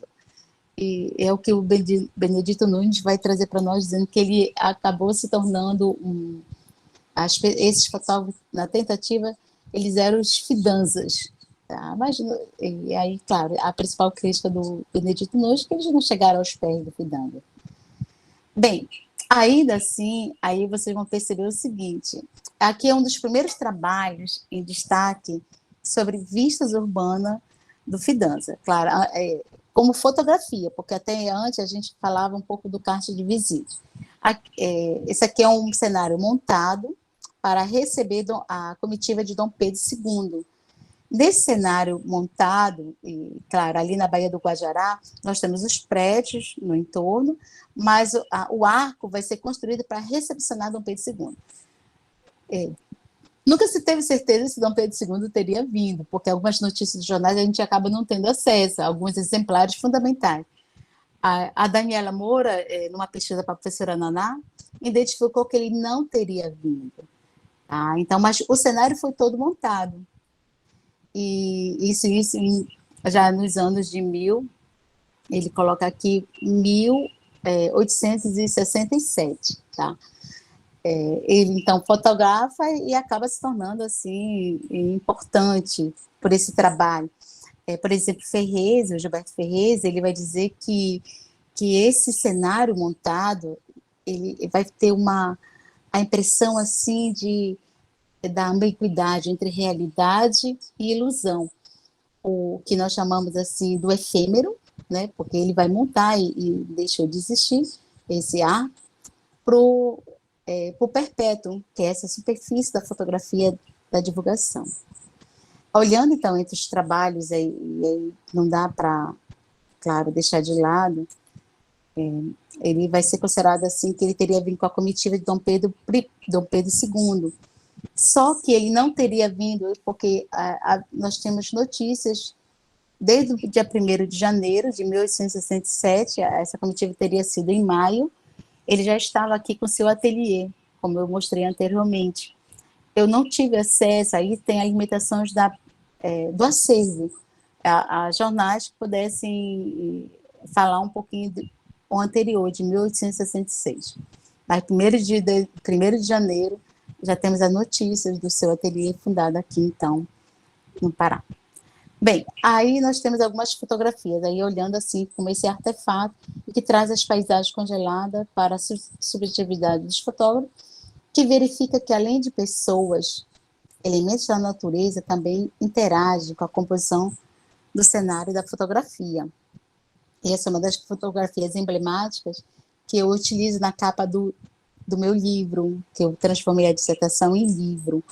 Speaker 1: E é o que o Benedito Nunes vai trazer para nós, dizendo que ele acabou se tornando esses fotógrafos, na tentativa, eles eram os Fidanzas. Tá? Mas, e aí, claro, a principal crítica do Benedito Nunes é que eles não chegaram aos pés do Fidanza. Bem, ainda assim, aí vocês vão perceber o seguinte, aqui é um dos primeiros trabalhos em destaque sobre vistas urbanas do Fidanza, claro, como fotografia, porque até antes a gente falava um pouco do kart de visita. Esse aqui é um cenário montado para receber a comitiva de Dom Pedro II. Nesse cenário montado, e claro, ali na Baía do Guajará, nós temos os prédios no entorno, mas o arco vai ser construído para recepcionar Dom Pedro II. Nunca se teve certeza se Dom Pedro II teria vindo, porque algumas notícias de jornais a gente acaba não tendo acesso a alguns exemplares fundamentais. A Daniela Moura, numa pesquisa para a professora Naná, identificou que ele não teria vindo. Tá? Então, mas o cenário foi todo montado. E isso já nos anos de ele coloca aqui 1867, tá? Ele, então, fotografa e acaba se tornando, assim, importante por esse trabalho. Por exemplo, o Gilberto Ferrez, ele vai dizer que esse cenário montado, ele vai ter a impressão, assim, da ambiguidade entre realidade e ilusão, o que nós chamamos assim do efêmero, né? Porque ele vai montar e deixou de existir esse ar para o perpétuo, que é essa superfície da fotografia da divulgação. Olhando então entre os trabalhos, aí não dá para, claro, deixar de lado, ele vai ser considerado assim que ele teria vindo com a comitiva de Dom Pedro II. Só que ele não teria vindo, porque nós temos notícias desde o dia 1º de janeiro de 1867, essa comitiva teria sido em maio, ele já estava aqui com seu ateliê, como eu mostrei anteriormente. Eu não tive acesso, aí tem as limitações do acervo, a jornais que pudessem falar um pouquinho o anterior, de 1866. Mas 1º de janeiro, já temos as notícias do seu ateliê fundado aqui, então, no Pará. Bem, aí nós temos algumas fotografias, aí olhando assim como esse artefato, que traz as paisagens congeladas para a subjetividade dos fotógrafos, que verifica que além de pessoas, elementos da natureza também interagem com a composição do cenário da fotografia. E essa é uma das fotografias emblemáticas que eu utilizo na capa do meu livro, que eu transformei a dissertação em livro.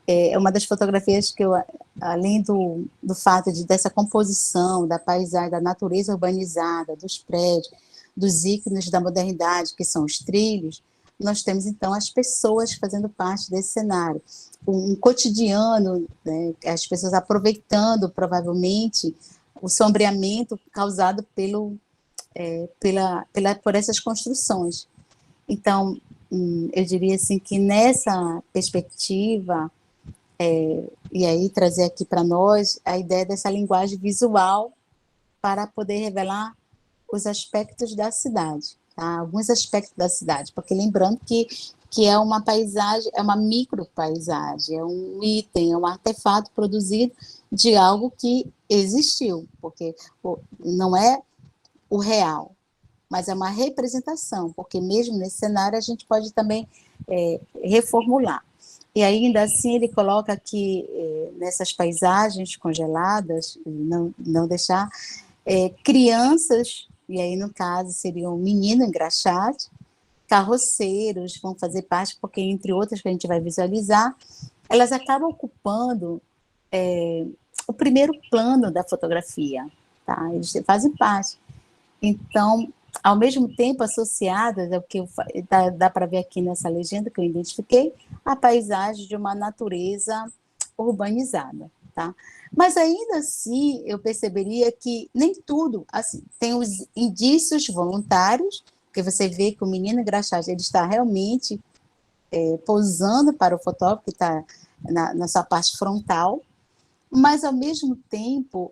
Speaker 1: É uma das fotografias que eu, além do fato dessa composição da paisagem, da natureza urbanizada, dos prédios, dos ícones da modernidade, que são os trilhos, nós temos, então, as pessoas fazendo parte desse cenário. Um cotidiano, né, as pessoas aproveitando, provavelmente, o sombreamento causado por essas construções. Então, eu diria assim que nessa perspectiva, e aí trazer aqui para nós a ideia dessa linguagem visual para poder revelar os aspectos da cidade, tá? Alguns aspectos da cidade, porque lembrando que é uma paisagem, é uma micropaisagem, é um item, é um artefato produzido de algo que existiu, porque não é o real, mas é uma representação, porque mesmo nesse cenário a gente pode também reformular. E ainda assim ele coloca que nessas paisagens congeladas, não deixar crianças, e aí no caso seria um menino engraxate, carroceiros vão fazer parte, porque entre outras que a gente vai visualizar, elas acabam ocupando o primeiro plano da fotografia, tá? Eles fazem parte. Então, ao mesmo tempo associadas, é o que dá para ver aqui nessa legenda que eu identifiquei, a paisagem de uma natureza urbanizada, tá? Mas ainda assim, eu perceberia que nem tudo, assim, tem os indícios voluntários, porque você vê que o menino engraxate, ele está realmente posando para o fotógrafo, que está na sua parte frontal, mas, ao mesmo tempo,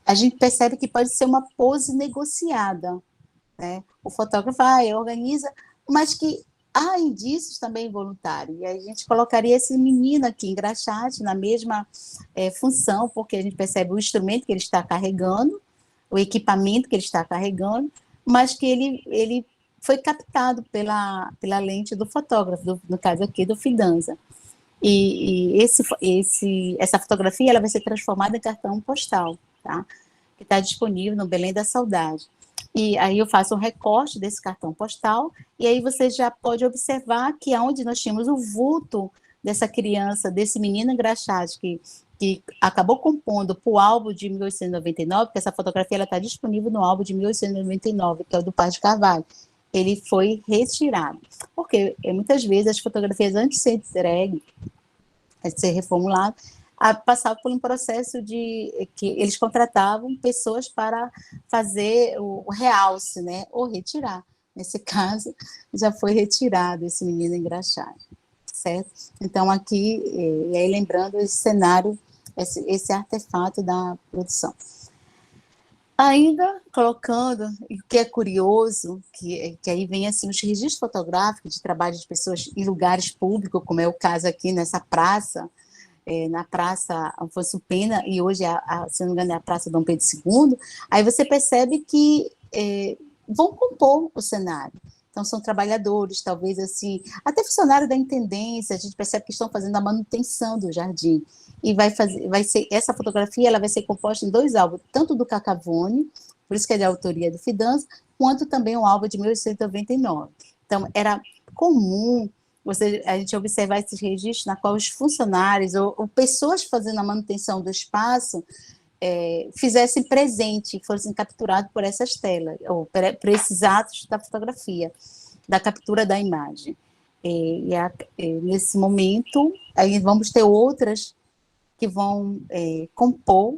Speaker 1: a gente percebe que pode ser uma pose negociada, né? O fotógrafo organiza, mas que há indícios também voluntários, e aí a gente colocaria esse menino aqui, engraxate, na mesma função, porque a gente percebe o instrumento que ele está carregando, o equipamento que ele está carregando, mas que ele foi captado pela lente do fotógrafo, no caso aqui do Fidanza. E essa fotografia ela vai ser transformada em cartão postal, tá? Que está disponível no Belém da Saudade. E aí eu faço um recorte desse cartão postal, e aí você já pode observar que onde nós tínhamos o vulto dessa criança, desse menino engraxate, que acabou compondo para o álbum de 1899, porque essa fotografia está disponível no álbum de 1899, que é o do Paz de Carvalho. Ele foi retirado. Porque muitas vezes as fotografias, antes de ser entregue, de ser reformulado, passavam por um processo de que eles contratavam pessoas para fazer o realce, né, ou retirar. Nesse caso, já foi retirado esse menino engraxado, certo? Então, aqui, e aí lembrando esse cenário, esse artefato da produção. Ainda colocando, o que é curioso, que aí vem assim, os registros fotográficos de trabalho de pessoas em lugares públicos, como é o caso aqui nessa praça, na Praça Afonso Pena, e hoje, se não me engano, é a Praça Dom Pedro II, aí você percebe que vão compor o cenário. Então, são trabalhadores, talvez assim, até funcionários da intendência, a gente percebe que estão fazendo a manutenção do jardim. E essa fotografia ela vai ser composta em 2 álbuns, tanto do Cacavone, por isso que é de autoria do Fidanza, quanto também um álbum de 1899. Então, era comum a gente observar esses registros na qual os funcionários ou pessoas fazendo a manutenção do espaço fizessem presente, fossem capturados por essas telas, ou por esses atos da fotografia, da captura da imagem. Nesse momento, aí vamos ter outras que vão compor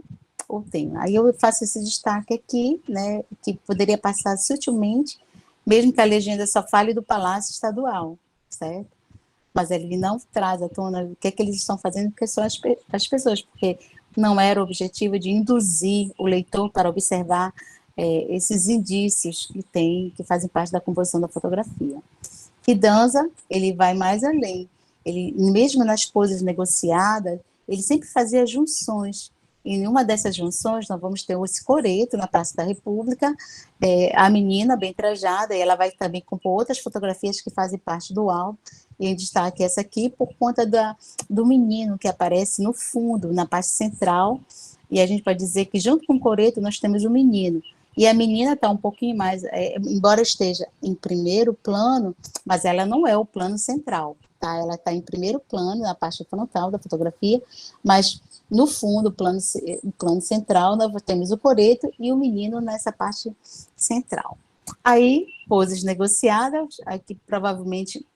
Speaker 1: o tema. Aí eu faço esse destaque aqui, né, que poderia passar sutilmente, mesmo que a legenda só fale do Palácio Estadual, certo? Mas ele não traz à tona o que é que eles estão fazendo, porque são as pessoas, porque não era o objetivo de induzir o leitor para observar esses indícios que fazem parte da composição da fotografia. Fidanza, ele vai mais além. Ele, mesmo nas poses negociadas, ele sempre fazia junções. E em uma dessas junções, nós vamos ter esse coreto na Praça da República, a menina bem trajada, e ela vai também compor outras fotografias que fazem parte do álbum, e em destaque essa aqui, por conta do menino que aparece no fundo, na parte central, e a gente pode dizer que junto com o coreto nós temos o menino. E a menina está um pouquinho mais, embora esteja em primeiro plano, mas ela não é o plano central, tá? Ela está em primeiro plano, na parte frontal da fotografia, mas no fundo, o plano central, nós temos o coreto e o menino nessa parte central. Aí, poses negociadas, aqui provavelmente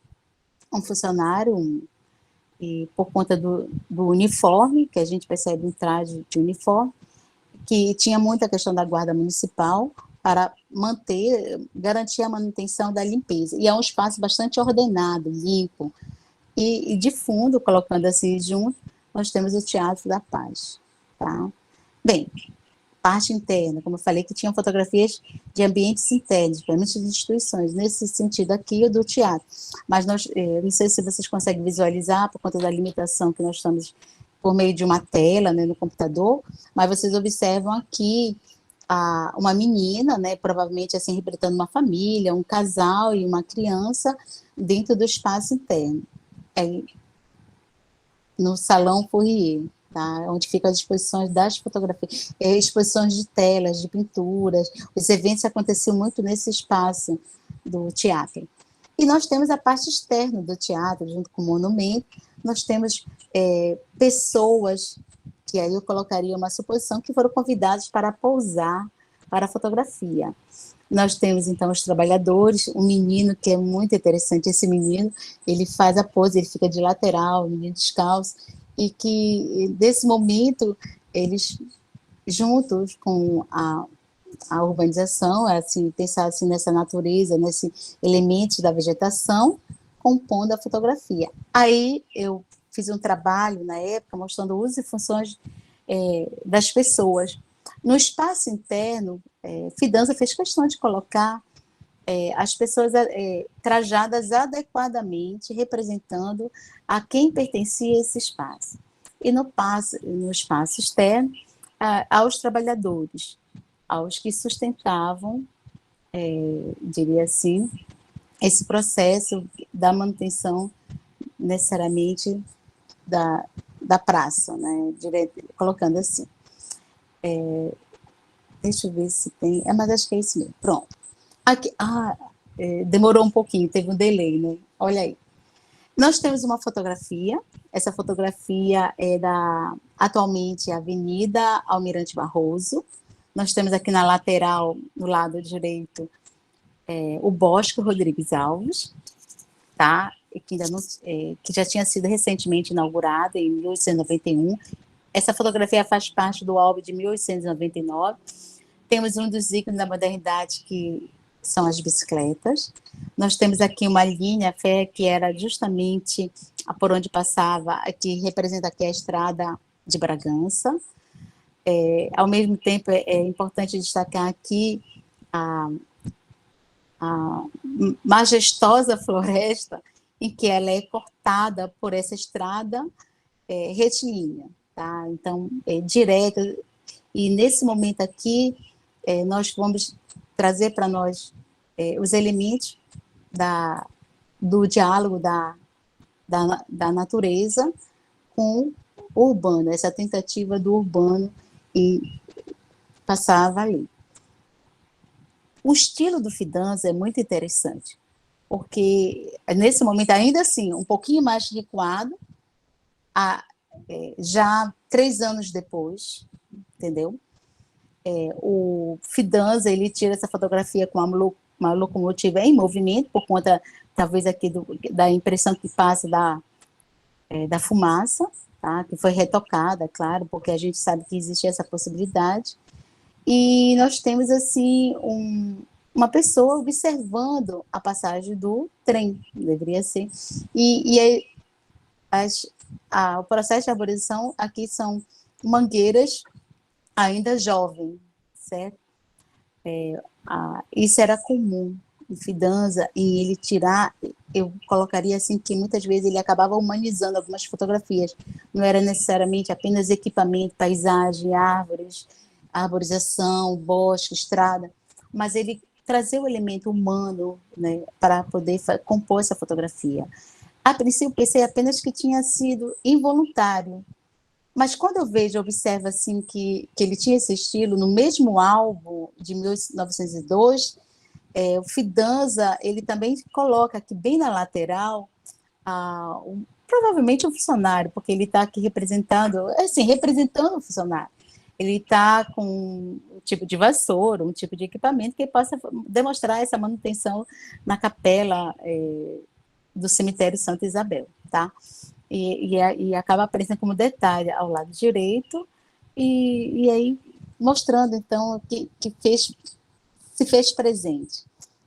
Speaker 1: um funcionário, e por conta do uniforme, que a gente percebe um traje de uniforme, que tinha muita questão da guarda municipal para garantir a manutenção da limpeza. E é um espaço bastante ordenado, limpo. E de fundo, colocando assim junto, nós temos o Teatro da Paz. Tá? Bem, parte interna, como eu falei, que tinham fotografias de ambientes internos, principalmente de instituições, nesse sentido aqui, o do teatro. Mas não sei se vocês conseguem visualizar, por conta da limitação que nós estamos por meio de uma tela, né, no computador, mas vocês observam aqui uma menina, né, provavelmente assim, representando uma família, um casal e uma criança dentro do espaço interno, no Salão Fourier, tá? Onde ficam as exposições das fotografias, exposições de telas, de pinturas, os eventos aconteciam muito nesse espaço do teatro. E nós temos a parte externa do teatro, junto com o monumento, nós temos pessoas, que aí eu colocaria uma suposição, que foram convidadas para pousar para a fotografia. Nós temos, então, os trabalhadores, um menino que é muito interessante, esse menino, ele faz a pose, ele fica de lateral, menino descalço, e que, desse momento, eles, juntos com a urbanização, assim, pensar assim, nessa natureza, nesse elementos da vegetação, compondo a fotografia. Aí eu fiz um trabalho, na época, mostrando usos e funções das pessoas. No espaço interno, Fidanza fez questão de colocar as pessoas trajadas adequadamente, representando a quem pertencia esse espaço. E no espaço externo, aos trabalhadores, aos que sustentavam, diria assim, esse processo da manutenção, necessariamente, da praça, né? Colocando assim. Deixa eu ver se tem. Mas acho que é isso mesmo. Pronto. Aqui, demorou um pouquinho, teve um delay, né? Olha aí. Nós temos uma fotografia. Essa fotografia é atualmente, Avenida Almirante Barroso. Nós temos aqui na lateral, no lado direito, o Bosque Rodrigues Alves, tá? Que, ainda não, que já tinha sido recentemente inaugurado, em 1891. Essa fotografia faz parte do álbum de 1899. Temos um dos ícones da modernidade, que são as bicicletas. Nós temos aqui uma linha fé que era justamente por onde passava, que representa aqui a estrada de Bragança. Ao mesmo tempo, é importante destacar aqui a majestosa floresta em que ela é cortada por essa estrada retilínea, tá? Então, direto. E nesse momento aqui, nós vamos trazer para nós os elementos do diálogo da natureza com o urbano, essa tentativa do urbano e passava ali. O estilo do Fidanza é muito interessante, porque nesse momento, ainda assim, um pouquinho mais recuado, já 3 anos depois, entendeu? O Fidanza, ele tira essa fotografia com uma locomotiva em movimento, por conta talvez aqui da impressão que passa da fumaça, tá? Que foi retocada, claro, porque a gente sabe que existe essa possibilidade. E nós temos, assim, uma pessoa observando a passagem do trem, deveria ser. E o processo de arborização aqui são mangueiras ainda jovens, certo? Isso era comum em Fidanza, e ele tirar, eu colocaria assim, que muitas vezes ele acabava humanizando algumas fotografias, não era necessariamente apenas equipamento, paisagem, árvores, arborização, bosque, estrada, mas ele trazia o elemento humano, né, para poder compor essa fotografia. A princípio, pensei apenas que tinha sido involuntário, mas quando eu vejo, observo assim que ele tinha esse estilo, no mesmo álbum de 1902, o Fidanza, ele também coloca aqui bem na lateral, provavelmente um funcionário, porque ele está aqui representando, assim, representando o funcionário. Ele está com um tipo de vassoura, um tipo de equipamento que possa demonstrar essa manutenção na capela do cemitério Santa Isabel, tá? E acaba aparecendo como detalhe ao lado direito, e aí mostrando, então, que se fez presente.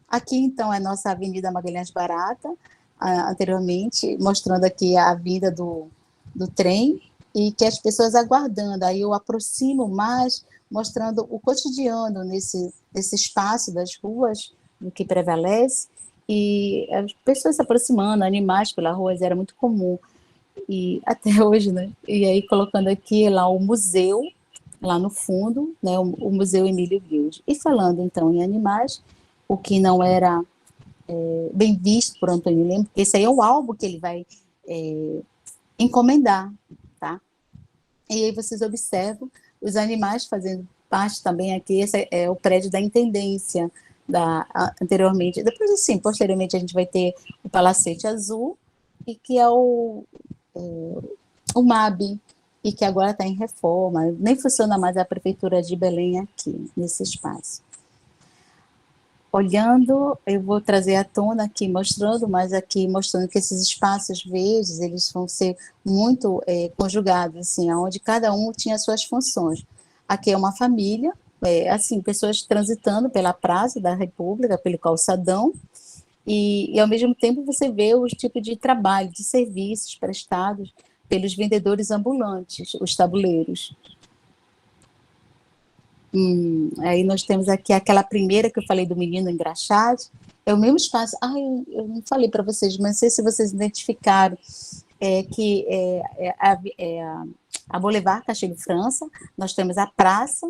Speaker 1: Aqui, então, é a nossa Avenida Magalhães Barata, anteriormente, mostrando aqui a vinda do trem, e que as pessoas aguardando. Aí eu aproximo mais, mostrando o cotidiano nesse espaço das ruas, do que prevalece, e as pessoas se aproximando, animais pela rua, era muito comum, e até hoje, né? E aí colocando aqui lá o museu, lá no fundo, né, o Museu Emílio Guild. E falando, então, em animais, o que não era bem visto por Antônio Lemos, porque esse aí é o álbum que ele vai encomendar, tá? E aí vocês observam os animais fazendo parte também aqui, esse é o prédio da intendência, anteriormente. Depois, assim, posteriormente, a gente vai ter o Palacete Azul, e que é o MAB, e que agora está em reforma, nem funciona mais a Prefeitura de Belém aqui, nesse espaço. Olhando, eu vou trazer à tona aqui, mostrando, mas aqui mostrando que esses espaços verdes, eles vão ser muito conjugados, assim, onde cada um tinha suas funções. Aqui é uma família, assim, pessoas transitando pela Praça da República, pelo calçadão, e ao mesmo tempo você vê os tipos de trabalho, de serviços prestados pelos vendedores ambulantes, os tabuleiros. Aí nós temos aqui aquela primeira que eu falei do menino engraxado, é o mesmo espaço. Eu não falei para vocês, mas não sei se vocês identificaram que a Boulevard Castilho França, nós temos a praça,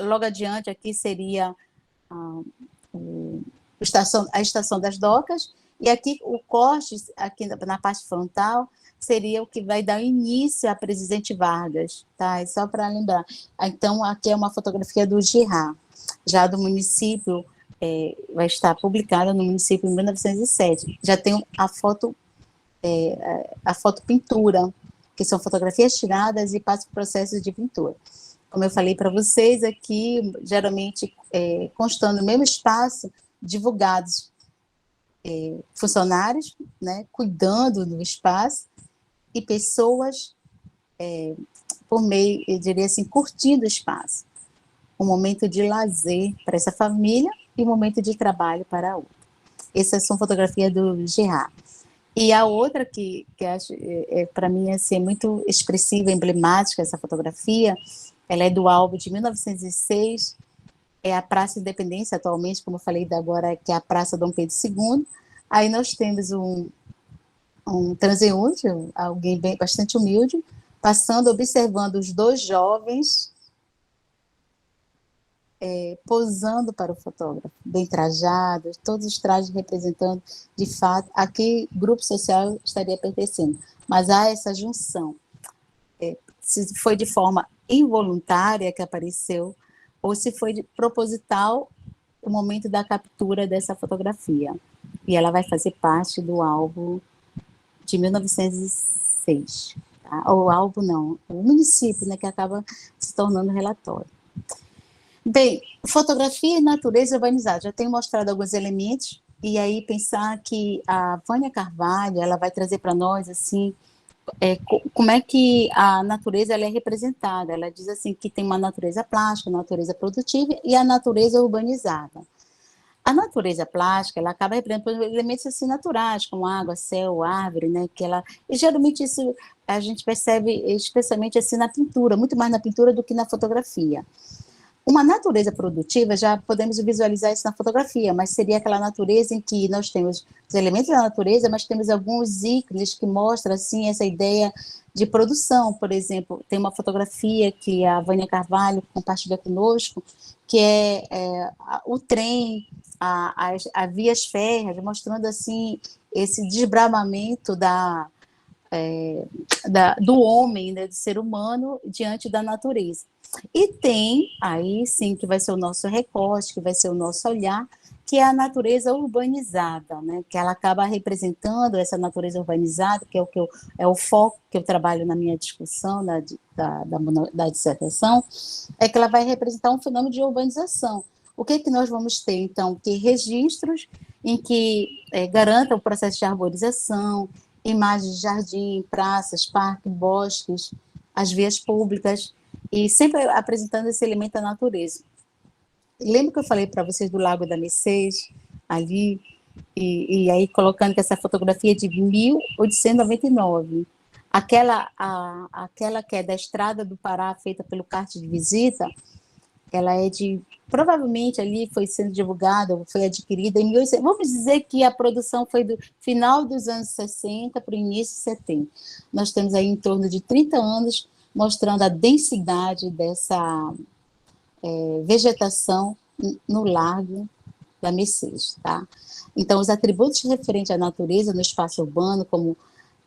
Speaker 1: logo adiante aqui seria a estação das docas, e aqui o corte, aqui na parte frontal, seria o que vai dar início a Presidente Vargas, tá? É só para lembrar. Então, aqui é uma fotografia do Girard, já do município, vai estar publicada no município em 1907. Já tem a foto pintura, que são fotografias tiradas e passa por processos de pintura. Como eu falei para vocês aqui, geralmente constando no mesmo espaço, divulgados funcionários, né, cuidando do espaço, e pessoas por meio, eu diria assim, curtindo o espaço. Um momento de lazer para essa família e um momento de trabalho para a outra. Essas são fotografias do Girard. E a outra que acho, para mim, assim, é muito expressiva, emblemática, essa fotografia, ela é do álbum de 1906, é a Praça Independência, atualmente, como eu falei agora, que é a Praça Dom Pedro II. Aí nós temos um transeunte, alguém bastante humilde, passando, observando os dois jovens posando para o fotógrafo, bem trajados, todos os trajes representando, de fato, a que grupo social estaria pertencendo. Mas há essa junção. Se foi de forma involuntária que apareceu, ou se foi proposital o momento da captura dessa fotografia. E ela vai fazer parte do álbum de 1906. Tá? O álbum não, o município, né, que acaba se tornando relatório. Bem, fotografia e natureza urbanizada. Já tenho mostrado alguns elementos e aí pensar que a Vânia Carvalho, ela vai trazer para nós, assim, como é que a natureza ela é representada. Ela diz assim que tem uma natureza plástica, uma natureza produtiva e a natureza urbanizada. A natureza plástica, ela acaba representando elementos assim naturais, como água, céu, árvore, né, que ela, e geralmente isso a gente percebe especialmente assim na pintura, muito mais na pintura do que na fotografia. Uma natureza produtiva, já podemos visualizar isso na fotografia, mas seria aquela natureza em que nós temos os elementos da natureza, mas temos alguns ícones que mostram assim essa ideia de produção. Por exemplo, tem uma fotografia que a Vânia Carvalho compartilha conosco, que o trem, a vias férreas, mostrando assim esse desbravamento do homem, né, do ser humano diante da natureza. E tem, aí sim, que vai ser o nosso recorte, que vai ser o nosso olhar, que é a natureza urbanizada, né, que ela acaba representando essa natureza urbanizada, que é é o foco que eu trabalho na minha discussão, da dissertação, é que ela vai representar um fenômeno de urbanização. O que nós vamos ter, então? Que registros em que garantam o processo de arborização, imagens de jardim, praças, parques, bosques, as vias públicas, e sempre apresentando esse elemento da natureza. Lembra que eu falei para vocês do Lago da Mercês, ali, e aí colocando que essa fotografia é de 1899. Aquela que é da Estrada do Pará, feita pelo kart de visita, ela é de, provavelmente ali foi sendo divulgada, foi adquirida em 1800, vamos dizer que a produção foi do final dos anos 60 para o início de 70. Nós temos aí em torno de 30 anos mostrando a densidade dessa vegetação no Largo da Mercês, tá? Então, os atributos referentes à natureza no espaço urbano, como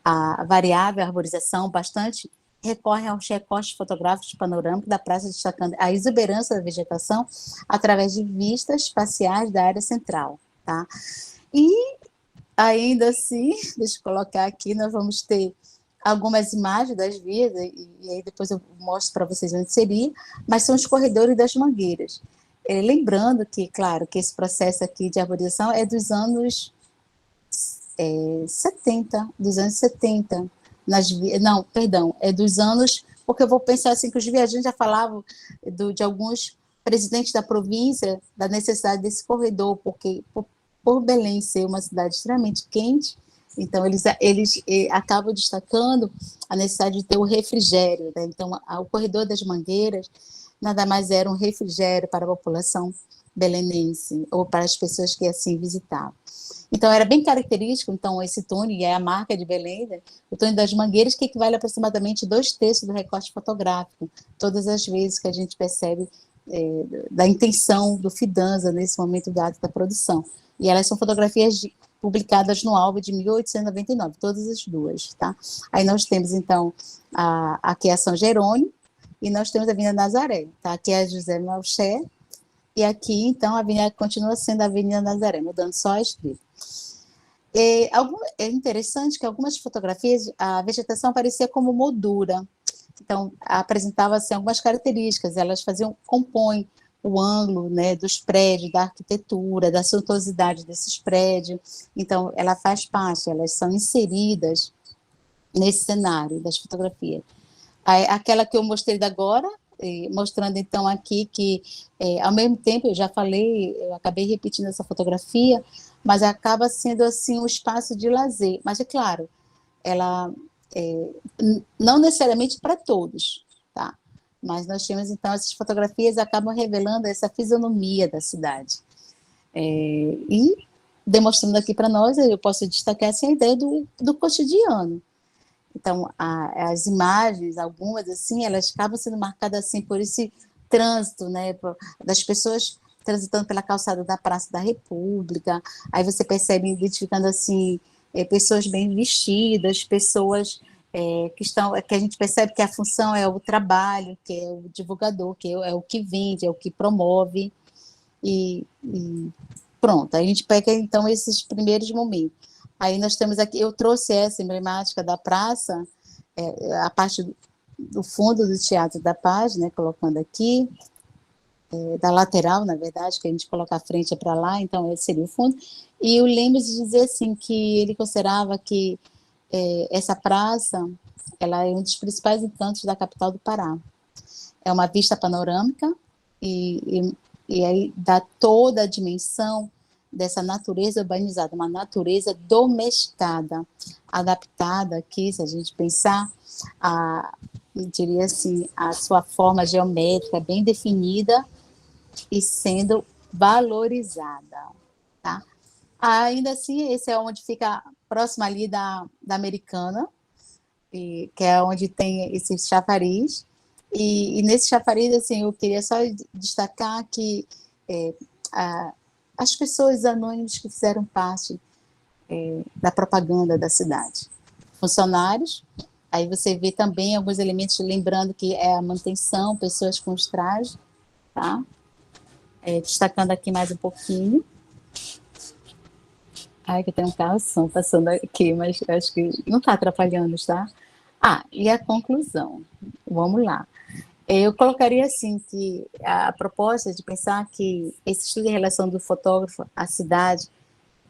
Speaker 1: a variável arborização, bastante recorrem aos recortes fotográficos panorâmicos da praça, destacando a exuberância da vegetação através de vistas espaciais da área central, tá? E ainda assim, deixa eu colocar aqui, nós vamos ter algumas imagens das vias, e aí depois eu mostro para vocês onde seria, mas são os corredores das mangueiras. Lembrando que, claro, que esse processo aqui de arborização é dos anos 70, dos anos 70, não, perdão, é dos anos, porque eu vou pensar assim, que os viajantes já falavam de alguns presidentes da província, da necessidade desse corredor, porque por Belém ser uma cidade extremamente quente, então eles acabam destacando a necessidade de ter o refrigério, né? Então o corredor das Mangueiras nada mais era um refrigério para a população belenense, ou para as pessoas que assim visitavam. Então, era bem característico, então, esse túnel, é a marca de Belém, né? O túnel das Mangueiras, que equivale a aproximadamente 2/3 do recorte fotográfico, todas as vezes que a gente percebe da intenção do Fidanza nesse momento do ato da produção. E elas são fotografias publicadas no álbum de 1899, todas as duas, tá? Aí nós temos, então, aqui a São Jerônimo, e nós temos a Avenida Nazaré, tá? Aqui é a José Malcher, e aqui, então, a avenida continua sendo a Avenida Nazaré, mudando só a escrita. É interessante que algumas fotografias, a vegetação aparecia como moldura, então apresentava assim, algumas características, elas compõem o ângulo, né, dos prédios, da arquitetura, da suntuosidade desses prédios, então ela faz parte, elas são inseridas nesse cenário das fotografias. Aquela que eu mostrei agora, mostrando então aqui que, ao mesmo tempo, eu já falei, eu acabei repetindo essa fotografia, mas acaba sendo assim um espaço de lazer. Mas é claro, ela não necessariamente para todos, tá? Mas nós temos então essas fotografias acabam revelando essa fisionomia da cidade. E demonstrando aqui para nós, eu posso destacar assim, a ideia do cotidiano. Então, as imagens, algumas assim, elas acabam sendo marcadas assim por esse trânsito, né, das pessoas transitando pela calçada da Praça da República. Aí você percebe identificando assim pessoas bem vestidas, pessoas que a gente percebe que a função é o trabalho, que é o divulgador, que é o que vende, é o que promove e pronto. Aí a gente pega então esses primeiros momentos. Aí nós temos aqui, eu trouxe essa emblemática da praça, a parte do fundo do Teatro da Paz, né, colocando aqui, da lateral, na verdade, que a gente coloca a frente para lá, então esse seria o fundo. E o Lemos dizer assim que ele considerava que essa praça, ela é um dos principais encantos da capital do Pará. É uma vista panorâmica e aí dá toda a dimensão dessa natureza urbanizada, uma natureza domesticada, adaptada aqui, se a gente pensar, eu diria assim, a sua forma geométrica bem definida e sendo valorizada, tá? Ainda assim, esse é onde fica próximo ali da Americana, que é onde tem esse chafariz. E nesse chafariz, assim, eu queria só destacar que as pessoas anônimas que fizeram parte da propaganda da cidade. Funcionários, aí você vê também alguns elementos, lembrando que é a manutenção, pessoas com os trajes, tá? Destacando aqui mais um pouquinho. Ai, que tem um carro-som passando aqui, mas acho que não está atrapalhando, tá? E a conclusão. Vamos lá. Eu colocaria assim que a proposta de pensar que esse estudo em relação do fotógrafo à cidade,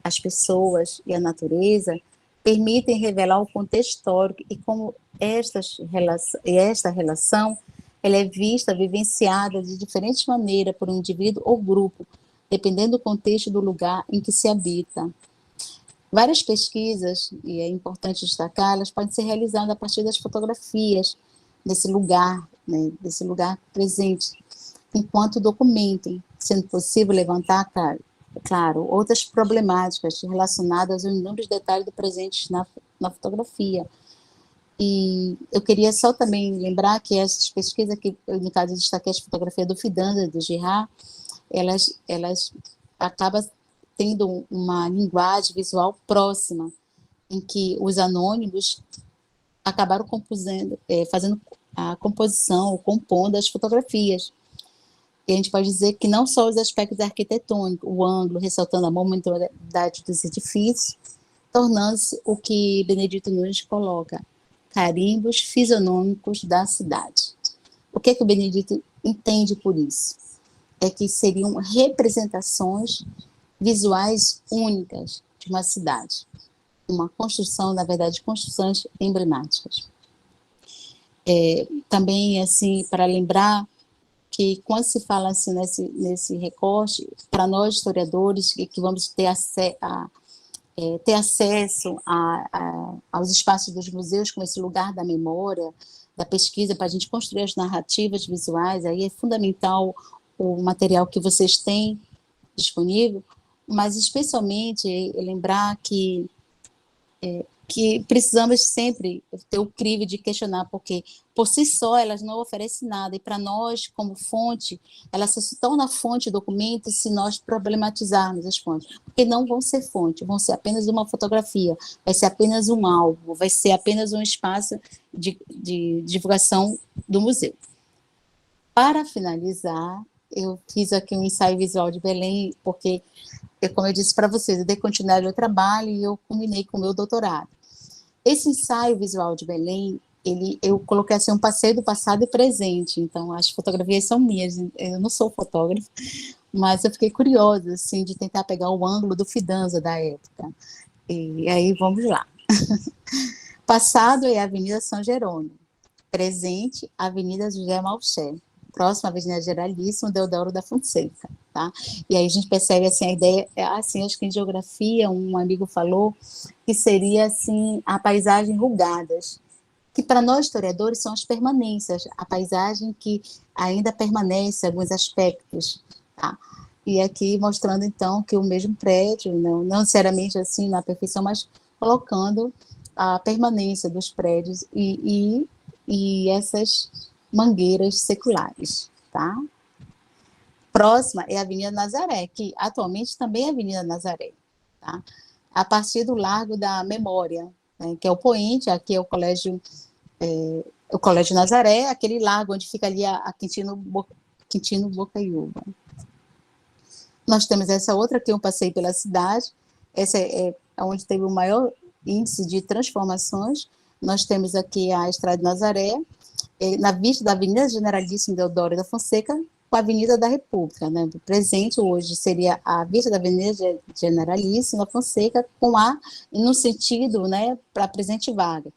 Speaker 1: às pessoas e à natureza permitem revelar o contexto histórico e como esta relação ela é vista, vivenciada de diferente maneira por um indivíduo ou grupo, dependendo do contexto do lugar em que se habita. Várias pesquisas, e é importante destacar, elas podem ser realizadas a partir das fotografias desse lugar, né, desse lugar presente, enquanto documentem, sendo possível levantar, claro, outras problemáticas relacionadas aos inúmeros detalhes do presente na fotografia. E eu queria só também lembrar que essas pesquisas, que no caso eu destaquei as fotografias do Fidanza, do Girard, elas acabam tendo uma linguagem visual próxima, em que os anônimos acabaram fazendo a composição, ou compondo as fotografias. E a gente pode dizer que não só os aspectos arquitetônicos, o ângulo, ressaltando a monumentalidade dos edifícios, tornando-se o que Benedito Nunes coloca, carimbos fisionômicos da cidade. O que o Benedito entende por isso? É que seriam representações visuais únicas de uma cidade. Uma construção, na verdade, construções emblemáticas. Também, assim, para lembrar que quando se fala assim nesse recorte, para nós historiadores que vamos ter acesso aos espaços dos museus como esse lugar da memória, da pesquisa, para a gente construir as narrativas visuais, aí é fundamental o material que vocês têm disponível, mas especialmente lembrar que precisamos sempre ter o crivo de questionar, porque por si só elas não oferecem nada, e para nós, como fonte, elas só se tornam fonte de documentos se nós problematizarmos as fontes, porque não vão ser fonte, vão ser apenas uma fotografia, vai ser apenas um álbum, vai ser apenas um espaço de divulgação do museu. Para finalizar, eu fiz aqui um ensaio visual de Belém, porque, como eu disse para vocês, eu dei continuidade ao trabalho e eu combinei com o meu doutorado. Esse ensaio visual de Belém, eu coloquei assim um passeio do passado e presente, então as fotografias são minhas, eu não sou fotógrafa, mas eu fiquei curiosa, assim, de tentar pegar o ângulo do Fidanza da época. E aí, vamos lá. Passado é a Avenida São Jerônimo, presente, Avenida José Malcher, próxima à Avenida Geralíssimo Deodoro da Fonseca, tá? E aí a gente percebe, assim, a ideia, assim, acho que em geografia, um amigo falou que seria, assim, a paisagem rugadas, que para nós historiadores são as permanências, a paisagem que ainda permanece alguns aspectos, tá? E aqui mostrando, então, que o mesmo prédio, não necessariamente assim na perfeição, mas colocando a permanência dos prédios e essas mangueiras seculares, tá? Próxima é a Avenida Nazaré, que atualmente também é a Avenida Nazaré, tá? A partir do Largo da Memória, né, que é o poente, aqui é o Colégio Nazaré, aquele largo onde fica ali a Quintino Bocaiúva. Nós temos essa outra que eu passei pela cidade, essa é onde teve o maior índice de transformações. Nós temos aqui a Estrada de Nazaré, na vista da Avenida Generalíssimo Deodoro da Fonseca, com a Avenida da República, né? O presente hoje seria a vista da Avenida Generalíssima Fonseca com A, no sentido, né, para Presidente Vargas.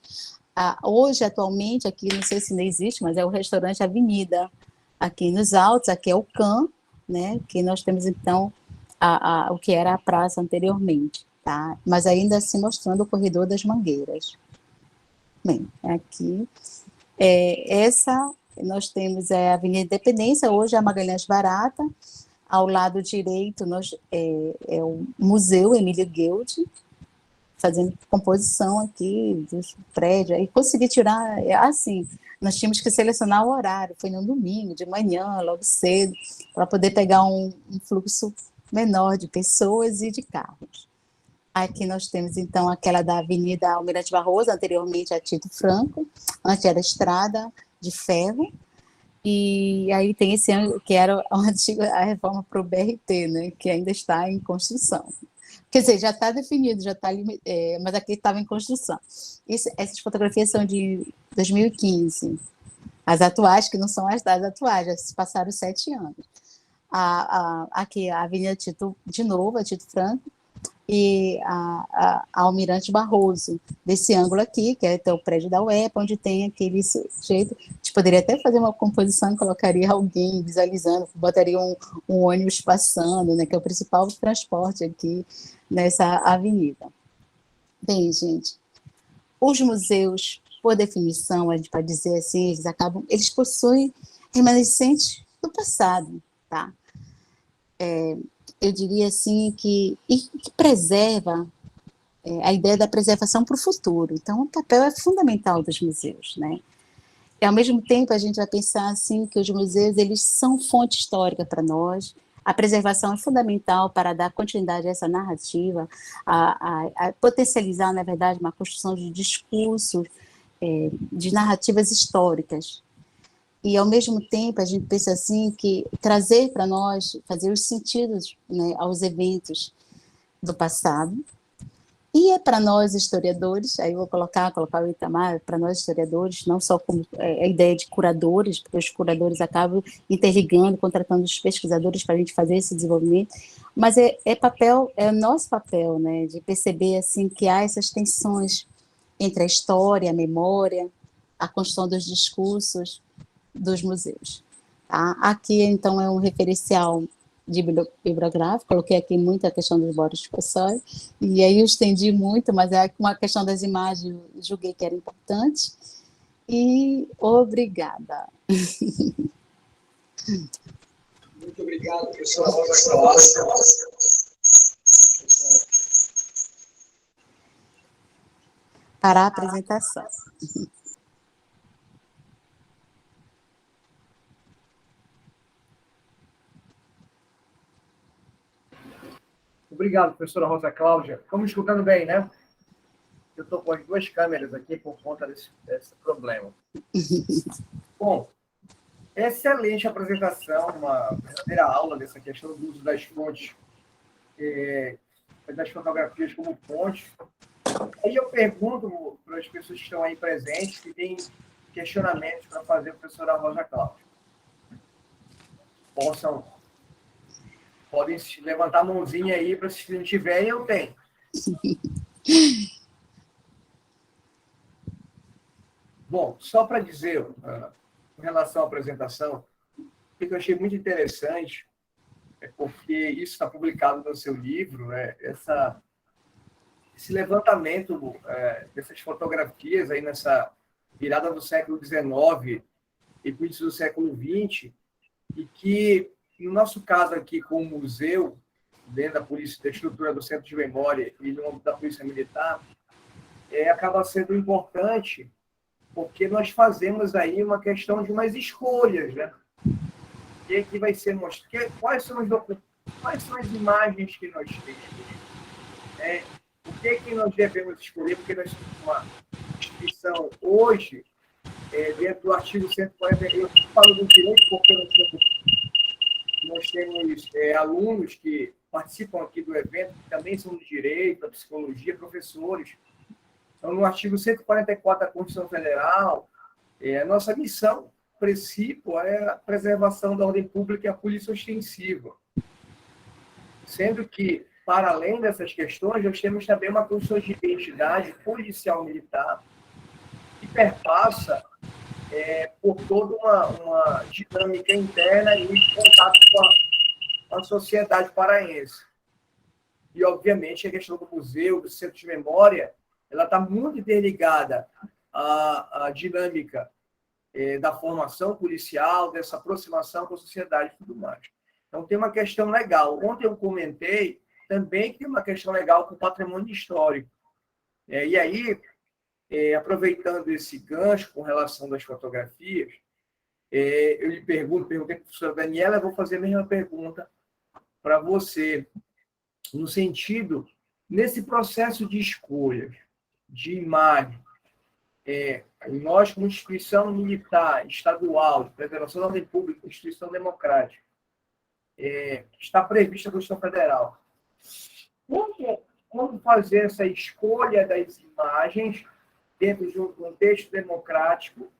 Speaker 1: Hoje, atualmente, aqui, não sei se ainda existe, mas é o restaurante Avenida, aqui nos Altos, aqui é o CAM, né, que nós temos, então, o que era a praça anteriormente, tá? Mas ainda assim mostrando o corredor das Mangueiras. Bem, aqui, essa, nós temos a Avenida Independência, hoje é a Magalhães Barata, ao lado direito é o Museu Emílio Guild, fazendo composição aqui dos prédios, e consegui tirar, assim, nós tínhamos que selecionar o horário, foi no domingo, de manhã, logo cedo, para poder pegar um fluxo menor de pessoas e de carros. Aqui nós temos, então, aquela da Avenida Almirante Barroso, anteriormente a Tito Franco, antes era Estrada de Ferro, e aí tem esse ano, que era a reforma para o BRT, né, que ainda está em construção. Quer dizer, já está definido, já está, mas aqui estava em construção. Essas fotografias são de 2015. As atuais, que não são as das atuais, já se passaram 7 anos. Aqui a Avenida Tito, de novo, a Tito Franco, e a Almirante Barroso, desse ângulo aqui, que é o prédio da UEPA, onde tem aquele jeito. A gente poderia até fazer uma composição, colocaria alguém visualizando, botaria um ônibus passando, né, que é o principal transporte aqui nessa avenida. Bem, gente, os museus, por definição, a gente pode dizer assim, eles possuem remanescentes do passado, tá? Eu diria assim que preserva a ideia da preservação para o futuro. Então, o papel é fundamental dos museus, né? E, ao mesmo tempo, a gente vai pensar assim que os museus eles são fonte histórica para nós. A preservação é fundamental para dar continuidade a essa narrativa, a potencializar, na verdade, uma construção de discursos, de narrativas históricas. E, ao mesmo tempo, a gente pensa assim que trazer para nós, fazer os sentidos, né, aos eventos do passado. E é para nós historiadores, aí eu vou colocar o Itamar, para nós historiadores, não só como a ideia de curadores, porque os curadores acabam interligando, contratando os pesquisadores para a gente fazer esse desenvolvimento, mas é nosso papel, né, de perceber assim que há essas tensões entre a história, a memória, a construção dos discursos dos museus. Tá? Aqui, então, é um referencial bibliográfico, coloquei aqui muita questão dos Boris Kosoy, e aí eu estendi muito, mas é uma questão das imagens, eu julguei que era importante, e obrigada.
Speaker 2: Muito obrigado, professora Rosa Cláudia.
Speaker 1: Para a apresentação.
Speaker 3: Obrigado, professora Rosa Cláudia. Estamos escutando bem, né? Eu estou com as 2 câmeras aqui por conta desse problema. Bom, excelente apresentação, uma verdadeira aula dessa questão do uso das fontes, das fotografias como fonte. Aí eu pergunto para as pessoas que estão aí presentes, que têm questionamentos para fazer a professora Rosa Cláudia. Podem levantar a mãozinha aí, para se não tiverem, eu tenho. Bom, só para dizer, em relação à apresentação, o que eu achei muito interessante é porque isso está publicado no seu livro, né? Esse levantamento dessas fotografias aí nessa virada do século XIX e início do século XX, e que, no nosso caso aqui, com o museu, dentro da polícia, da estrutura do Centro de Memória e no âmbito da Polícia Militar, acaba sendo importante, porque nós fazemos aí uma questão de umas escolhas, né? E que vai ser mostrado, quais são as imagens que nós temos, o que nós devemos escolher, porque nós temos uma instituição hoje, dentro do artigo 148, eu falo do direito porque nós temos alunos que participam aqui do evento, que também são do direito, da psicologia, professores. Então, no artigo 144 da Constituição Federal, a nossa missão princípio é a preservação da ordem pública e a polícia ostensiva. Sendo que, para além dessas questões, nós temos também uma construção de identidade policial-militar que perpassa por toda uma dinâmica interna e em contato com a sociedade paraense. E, obviamente, a questão do museu, do centro de memória, ela está muito interligada à dinâmica da formação policial, dessa aproximação com a sociedade e tudo mais. Então, tem uma questão legal. Ontem eu comentei também que tem uma questão legal com o patrimônio histórico. E aí, aproveitando esse gancho com relação das fotografias, eu lhe perguntei para a professora Daniela, eu vou fazer a mesma pergunta para você, no sentido, nesse processo de escolha, de imagem, nós, como instituição militar, estadual, de preservação da ordem pública, instituição democrática, está prevista a Constituição Federal. Como fazer essa escolha das imagens dentro de um contexto democrático,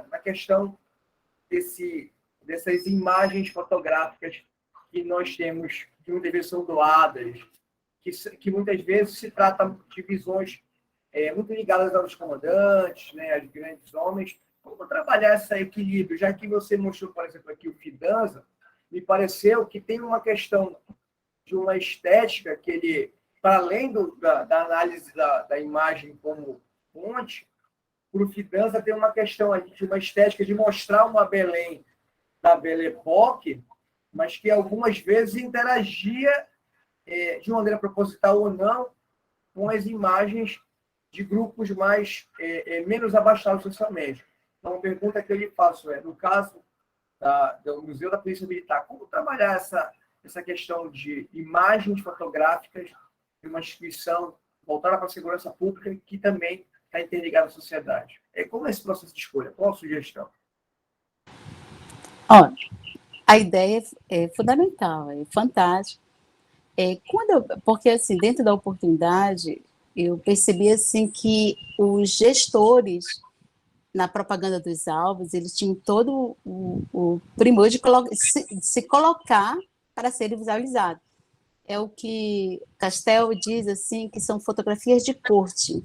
Speaker 3: na questão dessas imagens fotográficas que nós temos, que muitas vezes são doadas, que muitas vezes se trata de visões muito ligadas aos comandantes, né, aos grandes homens. Como trabalhar esse equilíbrio? Já que você mostrou, por exemplo, aqui o Fidanza, me pareceu que tem uma questão de uma estética que ele, para além da análise da imagem como fonte, para o Fidanza tem uma questão ali de uma estética de mostrar uma Belém da Belle Époque, mas que algumas vezes interagia de maneira proposital ou não com as imagens de grupos menos abastados socialmente. Então, a pergunta que eu lhe faço no caso do Museu da Polícia Militar, como trabalhar essa questão de imagens fotográficas de uma instituição voltada para a segurança pública que também está interligada à sociedade? Como é esse processo de escolha? Qual a sugestão?
Speaker 1: Olha, a ideia é fundamental, é fantástica. Porque, assim, dentro da oportunidade, eu percebi assim, que os gestores, na propaganda dos alvos, eles tinham todo o primor de se colocar para serem visualizados. É o que Castel diz, assim, que são fotografias de corte.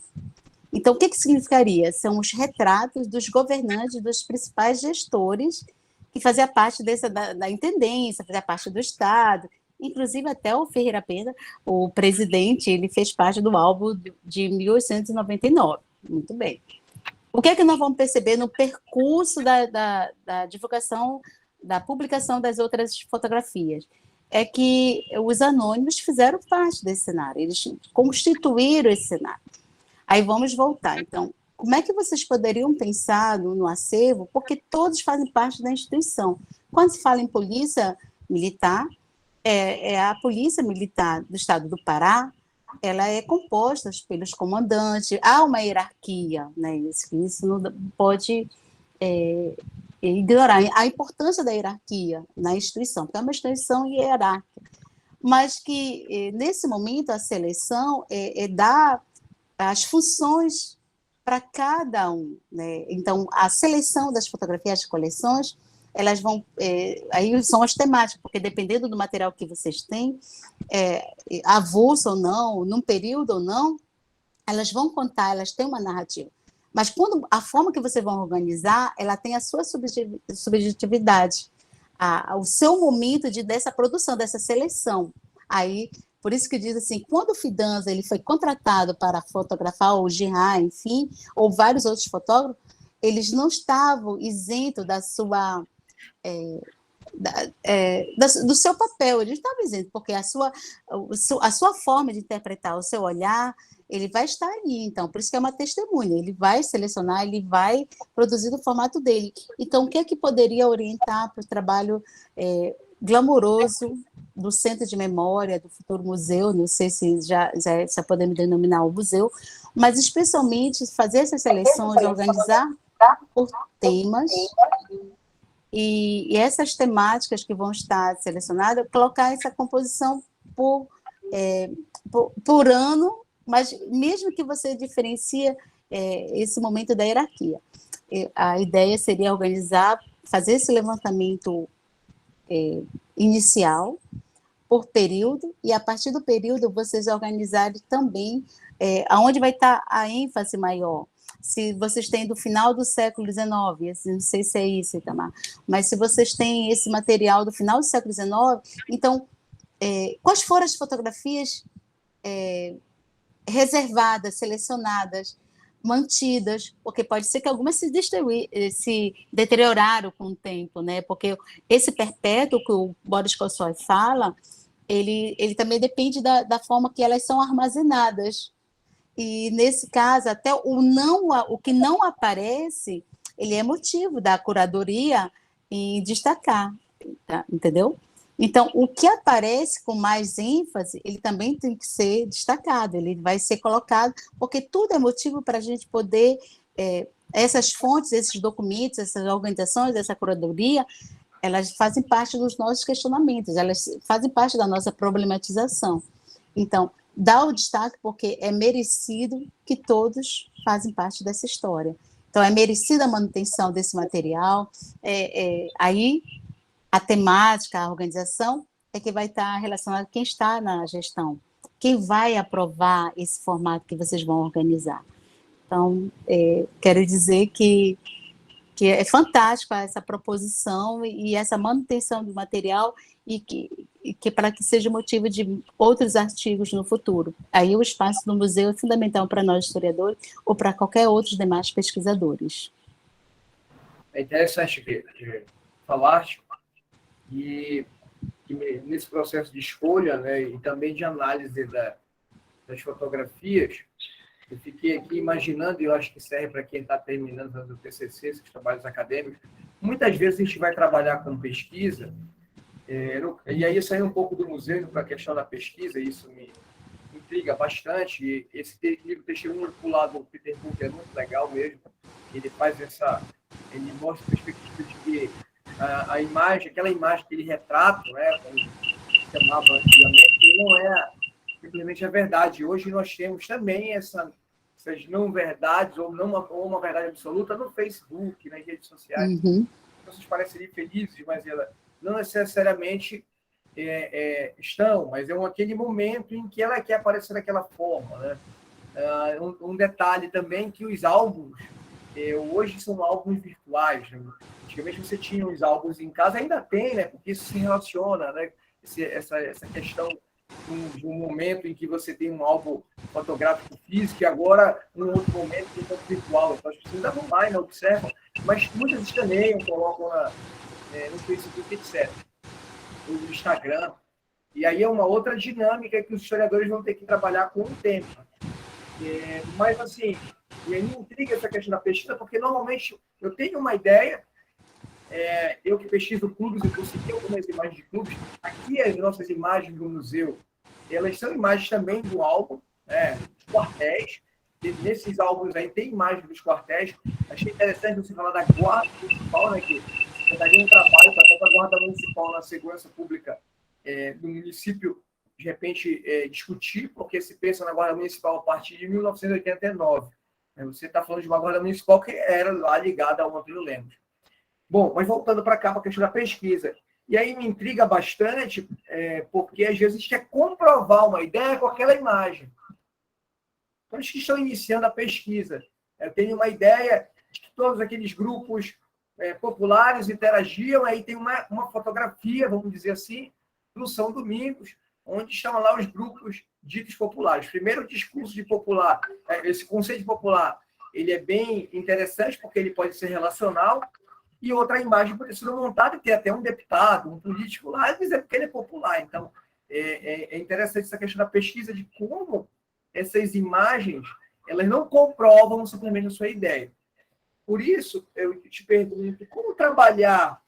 Speaker 1: Então, o que significaria? São os retratos dos governantes, dos principais gestores, que faziam parte da intendência, fazia parte do Estado. Inclusive, até o Ferreira Pena, o presidente, ele fez parte do álbum de 1899. Muito bem. O que é que nós vamos perceber no percurso da divulgação, da publicação das outras fotografias? É que os anônimos fizeram parte desse cenário, eles constituíram esse cenário. Aí vamos voltar. Então, como é que vocês poderiam pensar no acervo? Porque todos fazem parte da instituição. Quando se fala em polícia militar, a polícia militar do estado do Pará, ela é composta pelos comandantes, há uma hierarquia, né? Isso não pode ignorar a importância da hierarquia na instituição, porque é uma instituição hierárquica, mas que nesse momento a seleção dá as funções para cada um, né? Então, a seleção das fotografias, as coleções, elas vão, aí são as temáticas, porque dependendo do material que vocês têm, avulso ou não, num período ou não, elas vão contar, elas têm uma narrativa. Mas quando a forma que vocês vão organizar, ela tem a sua subjetividade, o seu momento dessa produção, dessa seleção. Aí, por isso que diz assim, quando o Fidanza ele foi contratado para fotografar o Girard, enfim, ou vários outros fotógrafos, eles não estavam isentos da sua do seu papel, eles estavam isentos, porque a sua forma de interpretar, o seu olhar, ele vai estar ali. Então, por isso que é uma testemunha, ele vai selecionar, ele vai produzir do formato dele. Então, o que é que poderia orientar para o trabalho glamouroso do Centro de Memória, do futuro museu, não sei se já podemos denominar o museu, mas especialmente fazer essas seleções, organizar por temas, e essas temáticas que vão estar selecionadas, colocar essa composição por ano, mas mesmo que você diferencia esse momento da hierarquia. A ideia seria organizar, fazer esse levantamento inicial, por período, e a partir do período vocês organizarem também aonde vai estar a ênfase maior. Se vocês têm do final do século XIX, não sei se é isso, Itamar, mas se vocês têm esse material do final do século XIX, então, quais foram as fotografias reservadas, selecionadas, mantidas, porque pode ser que algumas se deterioraram com o tempo, né? Porque esse perpétuo que o Boris Kosoy fala, ele também depende da forma que elas são armazenadas. E, nesse caso, até o que não aparece, ele é motivo da curadoria em destacar, tá? Entendeu? Então, o que aparece com mais ênfase, ele também tem que ser destacado, ele vai ser colocado, porque tudo é motivo para a gente poder, essas fontes, esses documentos, essas organizações, essa curadoria, elas fazem parte dos nossos questionamentos, elas fazem parte da nossa problematização. Então, dá o destaque porque é merecido que todos fazem parte dessa história. Então, é merecida a manutenção desse material, aí a temática, a organização, é que vai estar relacionada a quem está na gestão, quem vai aprovar esse formato que vocês vão organizar. Então, quero dizer que é fantástico essa proposição e essa manutenção do material e que para que seja motivo de outros artigos no futuro. Aí o espaço do museu é fundamental para nós historiadores ou para qualquer outros demais pesquisadores.
Speaker 3: É interessante que falaste e nesse processo de escolha, né, e também de análise das fotografias, eu fiquei aqui imaginando, e eu acho que serve para quem está terminando o TCC, esses trabalhos acadêmicos, muitas vezes a gente vai trabalhar com pesquisa, e aí sair um pouco do museu para a questão da pesquisa, isso me intriga bastante, e esse livro Testemunho do lado do Peter Book é muito legal mesmo, ele faz ele mostra a perspectiva de que a imagem, aquela imagem que ele retrata, né, como se chamava antigamente, não é simplesmente a verdade. Hoje nós temos também essas não verdades, ou uma verdade absoluta no Facebook, nas redes sociais.
Speaker 1: Uhum.
Speaker 3: As pessoas parecem felizes, mas elas não necessariamente estão, mas é aquele momento em que ela quer aparecer daquela forma, né? Um detalhe também que os álbuns, hoje são álbuns virtuais, né? Antigamente você tinha os álbuns em casa, ainda tem, né? Porque isso se relaciona, né? Essa questão de um momento em que você tem um álbum fotográfico físico e agora um outro momento que é virtual. Então as pessoas ainda vão lá e não observam, mas muitas escaneiam, colocam no Facebook, etc. No Instagram. E aí é uma outra dinâmica que os historiadores vão ter que trabalhar com o tempo. Mas, assim, e aí me intriga essa questão da pesquisa, porque normalmente eu tenho uma ideia, eu que pesquiso clubes, eu consegui algumas imagens de clubes. Aqui as nossas imagens do museu, elas são imagens também do álbum, dos quartéis. E nesses álbuns aí tem imagens dos quartéis. Achei interessante você falar da guarda municipal, né, que você daria um trabalho para toda a guarda municipal na segurança pública do município, de repente, discutir, porque se pensa na guarda municipal a partir de 1989. Você está falando de uma guarda municipal que era lá ligada ao Antônio Lemos. Bom, mas voltando para cá, para a questão da pesquisa. E aí me intriga bastante, porque às vezes a gente quer comprovar uma ideia com aquela imagem. Então, eles que estão iniciando a pesquisa, eu tenho uma ideia de que todos aqueles grupos populares interagiam, aí tem uma fotografia, vamos dizer assim, do São Domingos, onde estão lá os grupos ditos populares. Primeiro, o discurso de popular, esse conceito de popular, ele é bem interessante, porque ele pode ser relacional, e outra imagem pode ser montada e ter até um deputado, um político lá, às vezes é porque ele é popular. Então, é interessante essa questão da pesquisa de como essas imagens, elas não comprovam simplesmente a sua ideia. Por isso, eu te pergunto, como trabalhar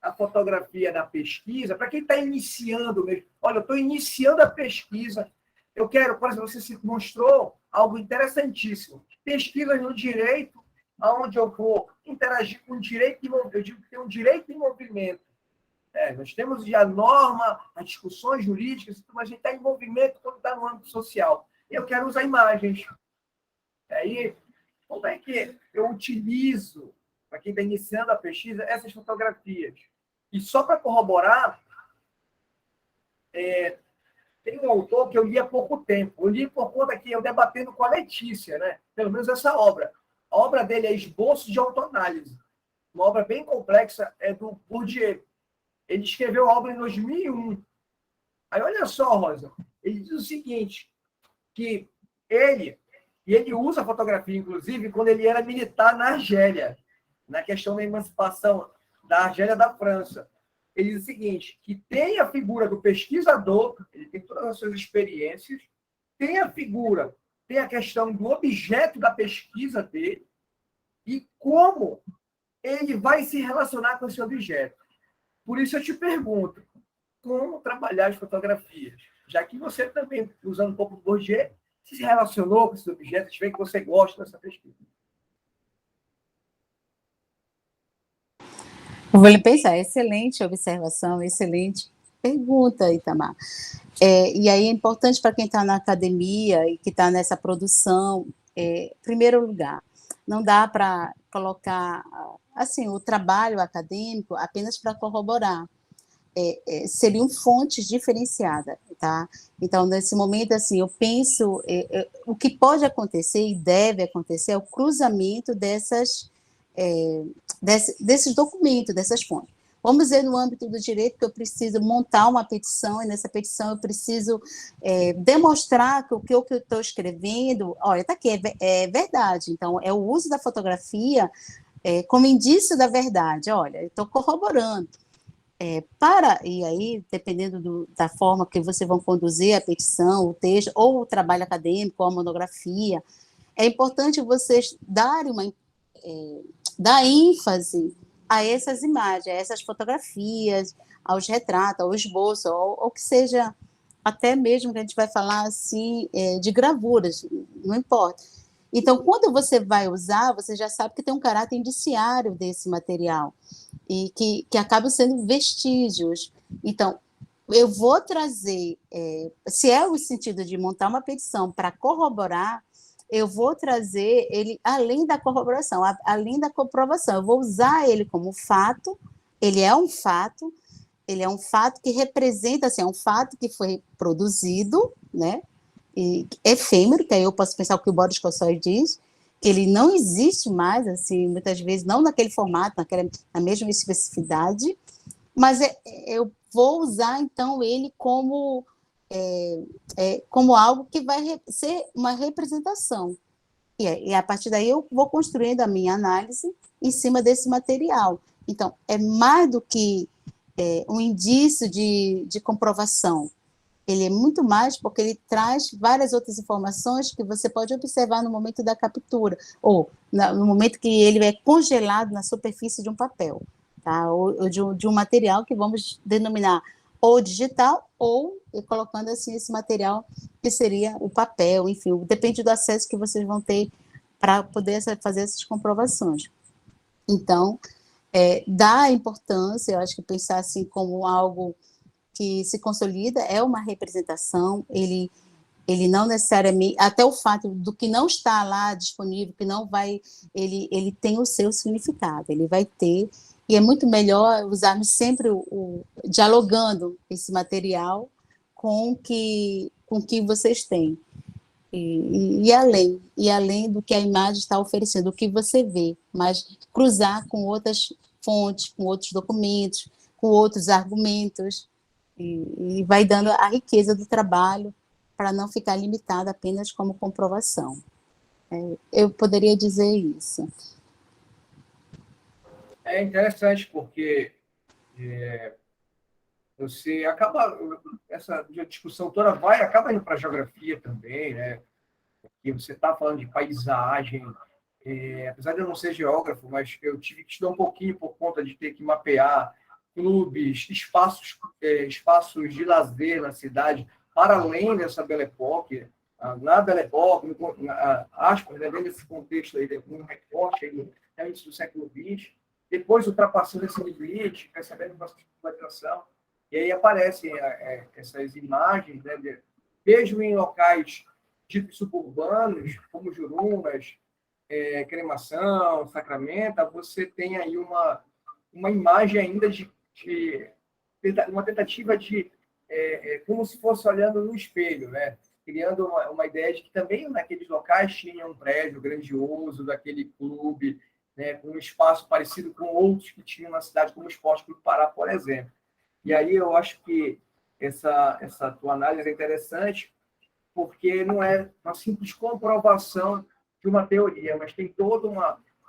Speaker 3: a fotografia na pesquisa, para quem está iniciando mesmo? Olha, eu estou iniciando a pesquisa, eu quero, por exemplo, você se mostrou algo interessantíssimo, pesquisas no direito, onde eu vou interagir com o direito, eu digo que tem um direito em movimento. Nós temos a norma, as discussões jurídicas, mas a gente está em movimento quando está no âmbito social. Eu quero usar imagens. Aí, como é que eu utilizo, para quem está iniciando a pesquisa, essas fotografias? E só para corroborar, tem um autor que eu li há pouco tempo. Eu li por conta que eu debatendo com a Letícia, né? Pelo menos essa obra. A obra dele é Esboço de Autoanálise. Uma obra bem complexa, é do Bourdieu. Ele escreveu a obra em 2001. Aí, olha só, Rosa, ele diz o seguinte, que ele usa a fotografia, inclusive, quando ele era militar na Argélia, na questão da emancipação da Argélia da França. Ele diz o seguinte, que tem a figura do pesquisador, ele tem todas as suas experiências, tem a figura, tem a questão do objeto da pesquisa dele e como ele vai se relacionar com esse objeto. Por isso eu te pergunto, como trabalhar as fotografias? Já que você também, usando um pouco do Bourdieu, se relacionou com esses objetos, vê que você gosta dessa pesquisa.
Speaker 1: Vou lhe pensar, excelente observação, excelente pergunta, Itamar. E aí é importante para quem está na academia e que está nessa produção, primeiro lugar, não dá para colocar assim o trabalho acadêmico apenas para corroborar. Seriam fontes diferenciadas, tá? Então, nesse momento, assim, eu penso, o que pode acontecer e deve acontecer é o cruzamento desses documentos, dessas fontes. Vamos dizer, no âmbito do direito, que eu preciso montar uma petição, e nessa petição eu preciso demonstrar que o que eu estou escrevendo, olha, está aqui, é verdade. Então, é o uso da fotografia como indício da verdade. Olha, eu estou corroborando. E aí, dependendo da forma que vocês vão conduzir a petição, o texto, ou o trabalho acadêmico, ou a monografia, é importante vocês dar ênfase a essas imagens, a essas fotografias, aos retratos, ao esboço, ou que seja até mesmo que a gente vai falar assim, de gravuras, não importa. Então, quando você vai usar, você já sabe que tem um caráter indiciário desse material, e que acabam sendo vestígios. Então, eu vou trazer, se é o sentido de montar uma petição para corroborar, eu vou trazer ele além da corroboração, além da comprovação, eu vou usar ele como fato, ele é um fato que representa, assim, é um fato que foi produzido, né, e efêmero, que aí eu posso pensar o que o Boris Kosoy diz, que ele não existe mais, assim, muitas vezes, não naquele formato, na mesma especificidade, mas eu vou usar, então, ele como algo que vai ser uma representação. E a partir daí eu vou construindo a minha análise em cima desse material. Então, é mais do que um indício de comprovação. Ele é muito mais porque ele traz várias outras informações que você pode observar no momento da captura, ou no momento que ele é congelado na superfície de um papel, tá? Ou de um material que vamos denominar ou digital, ou colocando assim esse material que seria o papel, enfim, depende do acesso que vocês vão ter para poder fazer essas comprovações. Então, dá importância, eu acho que pensar assim como algo que se consolida, é uma representação, ele não necessariamente, até o fato do que não está lá disponível, que não vai, ele tem o seu significado, ele vai ter, e é muito melhor usarmos sempre dialogando esse material com o que vocês têm, e além do que a imagem está oferecendo, o que você vê, mas cruzar com outras fontes, com outros documentos, com outros argumentos, e vai dando a riqueza do trabalho para não ficar limitada apenas como comprovação. Eu poderia dizer isso.
Speaker 3: É interessante porque você acaba, essa discussão toda acaba indo para a geografia também, né? Porque você está falando de paisagem, apesar de eu não ser geógrafo, mas eu tive que estudar um pouquinho por conta de ter que mapear clubes, espaços de lazer na cidade, para além dessa Belle Époque, na Belle Époque, aspas, né, dentro desse contexto aí, um recorte aí, no início do século XX, depois ultrapassando esse limite, percebendo uma globalização, e aí aparecem essas imagens, né, mesmo em locais ditos suburbanos, como Jurunas, cremação, sacramenta, você tem aí uma imagem ainda de uma tentativa de como se fosse olhando no espelho, né? Criando uma ideia de que também naqueles locais tinha um prédio grandioso daquele clube, né, com um espaço parecido com outros que tinham na cidade, como o Esporte Clube Pará, por exemplo. E aí eu acho que essa tua análise é interessante, porque não é uma simples comprovação de uma teoria, mas tem toda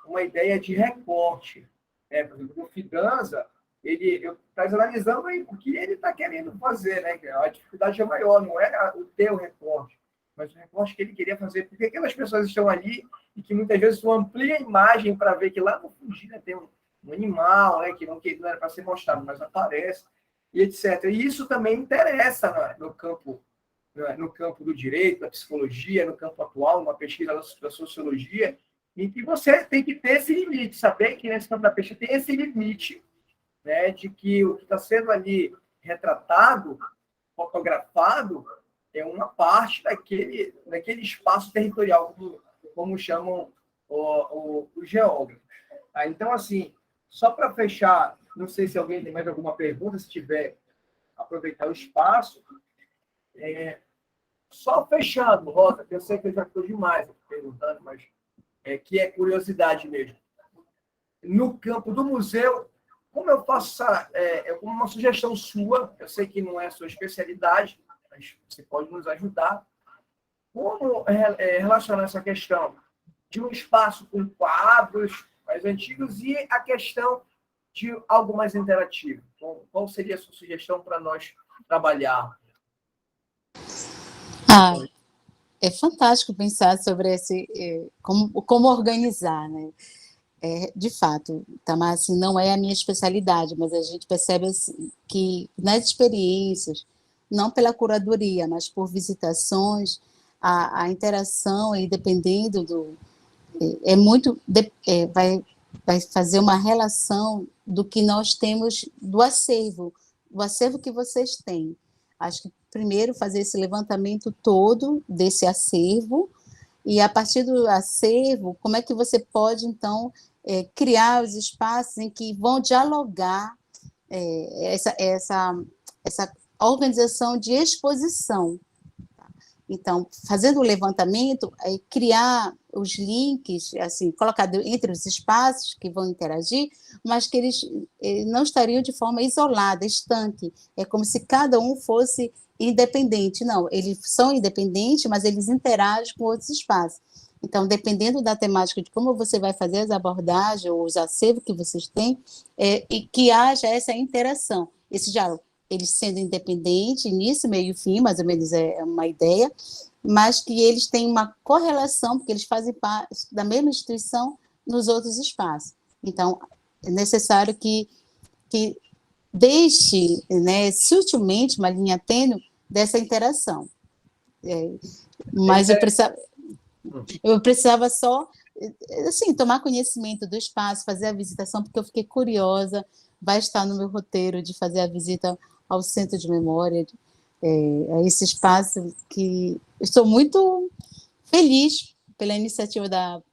Speaker 3: uma ideia de recorte. Né? Por exemplo, o Fidanza, ele está analisando aí o que ele está querendo fazer, né? A dificuldade é maior, não é o teu recorte, mas o recorte que ele queria fazer, porque aquelas pessoas estão ali e que muitas vezes tu amplia a imagem para ver que lá no fundo, né, tem um animal, né, que não era para ser mostrado, mas aparece, e etc. E isso também interessa no campo do direito, da psicologia, no campo atual, numa pesquisa da sociologia, em que você tem que ter esse limite, saber que nesse campo da pesquisa tem esse limite, né, de que o que está sendo ali retratado, fotografado, é uma parte daquele espaço territorial, como chamam os geógrafos. Então, assim, só para fechar, não sei se alguém tem mais alguma pergunta, se tiver, aproveitar o espaço. Só fechando, Rosa, que eu sei que eu já estou demais perguntando, mas que é curiosidade mesmo. No campo do museu, como eu faço como uma sugestão sua, eu sei que não é a sua especialidade, mas você pode nos ajudar. Como relacionar essa questão de um espaço com quadros mais antigos e a questão de algo mais interativo? Qual seria a sua sugestão para nós trabalhar?
Speaker 1: É fantástico pensar sobre como organizar, né? De fato, Tamar, assim, não é a minha especialidade, mas a gente percebe assim, que nas experiências, não pela curadoria, mas por visitações, a interação, e dependendo vai fazer uma relação do que nós temos do acervo que vocês têm. Acho que primeiro fazer esse levantamento todo desse acervo, e a partir do acervo, como é que você pode, então, criar os espaços em que vão dialogar essa organização de exposição. Então, fazendo o levantamento, criar os links, assim, colocar entre os espaços que vão interagir, mas que eles não estariam de forma isolada, estanque. É como se cada um fosse independente. Não, eles são independentes, mas eles interagem com outros espaços. Então, dependendo da temática de como você vai fazer as abordagens ou os acervos que vocês têm, e que haja essa interação, esse diálogo. Eles sendo independentes, início, meio e fim, mais ou menos é uma ideia, mas que eles têm uma correlação, porque eles fazem parte da mesma instituição nos outros espaços. Então, é necessário que deixe, né, sutilmente uma linha tênue dessa interação. Mas eu precisava só, assim, tomar conhecimento do espaço, fazer a visitação, porque eu fiquei curiosa. Vai estar no meu roteiro de fazer a visita ao Centro de Memória, a esse espaço que estou muito feliz pela iniciativa da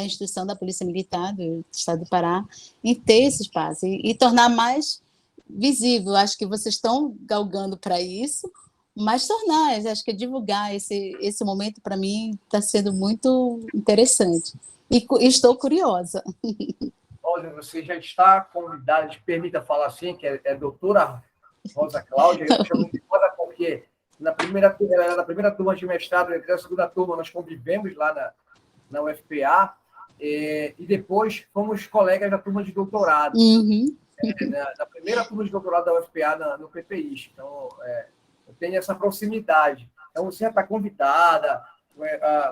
Speaker 1: instituição da Polícia Militar do Estado do Pará em ter esse espaço e tornar mais visível. Acho que vocês estão galgando para isso, mas tornar, acho que divulgar esse momento, para mim, está sendo muito interessante. E estou curiosa.
Speaker 3: Olha, você já está convidada, te permita falar assim, que é doutora Rosa Cláudia, eu chamo de Rosa porque ela era da primeira turma de mestrado, na segunda turma nós convivemos lá na UFPA, e depois fomos colegas da turma de doutorado, na primeira turma de doutorado da UFPA no PPI. Então, eu tenho essa proximidade. Então, você já está convidada,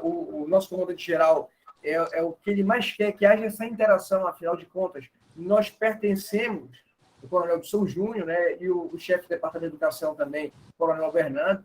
Speaker 3: o nosso comandante-geral é o que ele mais quer, que haja essa interação, afinal de contas. Nós pertencemos, o Coronel Edson Júnior, né, e o chefe do Departamento de Educação também, o Coronel Bernardo,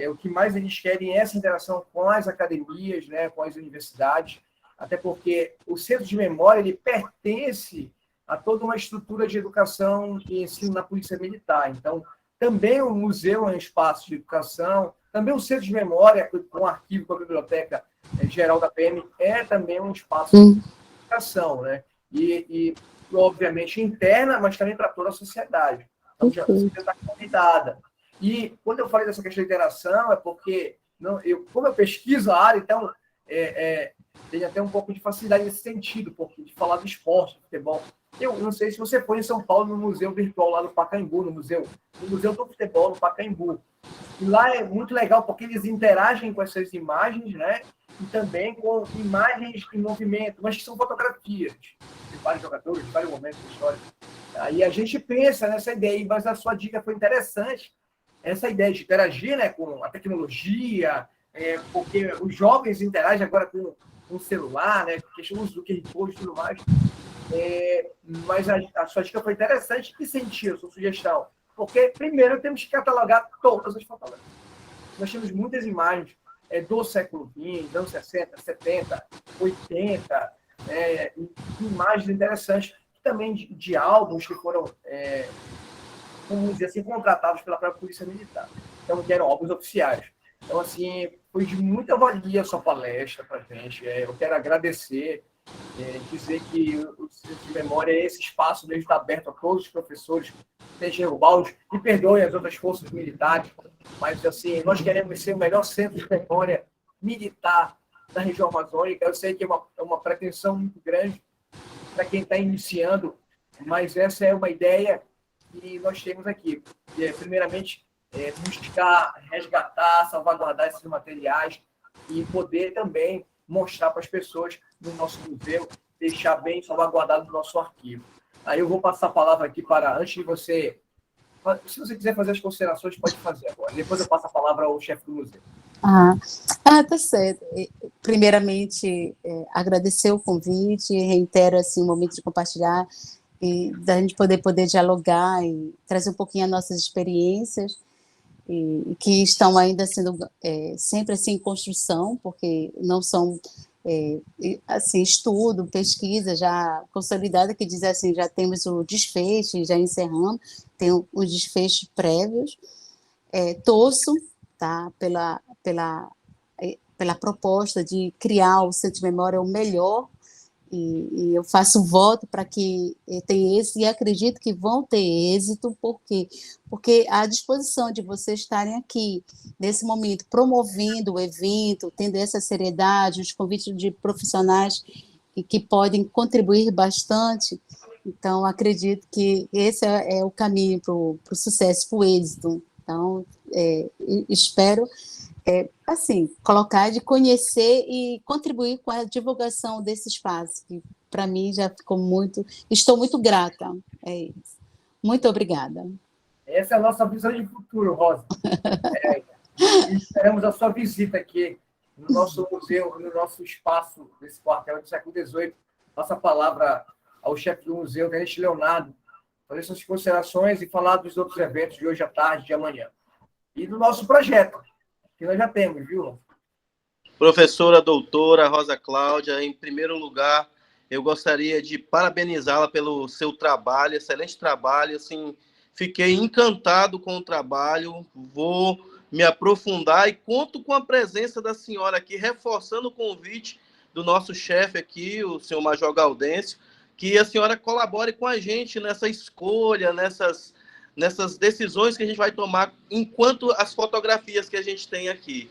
Speaker 3: o que mais eles querem é essa interação com as academias, né, com as universidades, até porque o Centro de Memória ele pertence a toda uma estrutura de educação e ensino na Polícia Militar. Então, também o museu é um espaço de educação, também o Centro de Memória, com o arquivo, com a biblioteca, geral da PM é também um espaço de educação, né? E obviamente, interna, mas também para toda a sociedade. Então, você já está convidada. E quando eu falei dessa questão de interação, é porque como eu pesquiso a área, então tenho até um pouco de facilidade nesse sentido, porque de falar do esporte, do futebol. Eu não sei se você foi em São Paulo, no Museu Virtual lá no Pacaembu, no Museu do Futebol, no Pacaembu. E lá é muito legal, porque eles interagem com essas imagens, né? E também com imagens em movimento, mas que são fotografias de vários jogadores, de vários momentos da história. Aí a gente pensa nessa ideia, mas a sua dica foi interessante, essa ideia de interagir, né, com a tecnologia, porque os jovens interagem agora com o celular, né, questão do uso do QR Code e tudo mais. Mas a sua dica foi interessante. Que sentido, sua sugestão? Porque, primeiro, temos que catalogar todas as fotografias. Nós temos muitas imagens do século XX, anos 60, 70, 80, imagens interessantes, também de álbuns que foram, vamos dizer assim, contratados pela própria Polícia Militar. Então, que eram álbuns oficiais. Então, assim, foi de muita valia a sua palestra para a gente. Eu quero agradecer, dizer que o Centro de Memória, esse espaço dele está aberto a todos os professores, seja Balde, e perdoem as outras forças militares, mas, assim, nós queremos ser o melhor centro de memória militar da região amazônica. Eu sei que é uma pretensão muito grande para quem está iniciando, mas essa é uma ideia que nós temos aqui. Primeiramente, buscar resgatar, salvaguardar esses materiais e poder também mostrar para as pessoas no nosso museu, deixar bem salvaguardado no nosso arquivo. Aí eu vou passar a palavra aqui antes de você... Se você quiser fazer as considerações, pode fazer agora. Depois eu passo a palavra ao chefe do museu.
Speaker 1: Tá certo. Primeiramente, agradecer o convite, reitero assim, o momento de compartilhar e da gente poder dialogar e trazer um pouquinho as nossas experiências e que estão ainda sendo sempre assim em construção, porque não são assim estudo, pesquisa já consolidada que diz assim, já temos o desfecho, já encerramos, tem os desfechos prévios. Torço, tá, pela proposta de criar o Centro de Memória o melhor, e eu faço voto para que tenha êxito, e acredito que vão ter êxito, porque a disposição de vocês estarem aqui, nesse momento, promovendo o evento, tendo essa seriedade, os convites de profissionais que podem contribuir bastante, então acredito que esse é o caminho para o sucesso, para o êxito. Então, espero assim, colocar, de conhecer e contribuir com a divulgação desse espaço, que para mim já ficou estou muito grata. É isso. Muito obrigada.
Speaker 3: Essa é a nossa visão de futuro, Rosa. E esperamos a sua visita aqui no nosso museu, no nosso espaço desse quartel do século XVIII. Passa a palavra ao chefe do museu, Tenente Leonardo, fazer suas considerações e falar dos outros eventos de hoje à tarde, de amanhã. E do nosso projeto, que nós já temos, viu?
Speaker 4: Professora doutora Rosa Cláudia, em primeiro lugar, eu gostaria de parabenizá-la pelo seu trabalho, excelente trabalho, assim, fiquei encantado com o trabalho, vou me aprofundar e conto com a presença da senhora aqui, reforçando o convite do nosso chefe aqui, o senhor Major Gaudêncio, que a senhora colabore com a gente nessa escolha, nessas decisões que a gente vai tomar enquanto as fotografias que a gente tem aqui.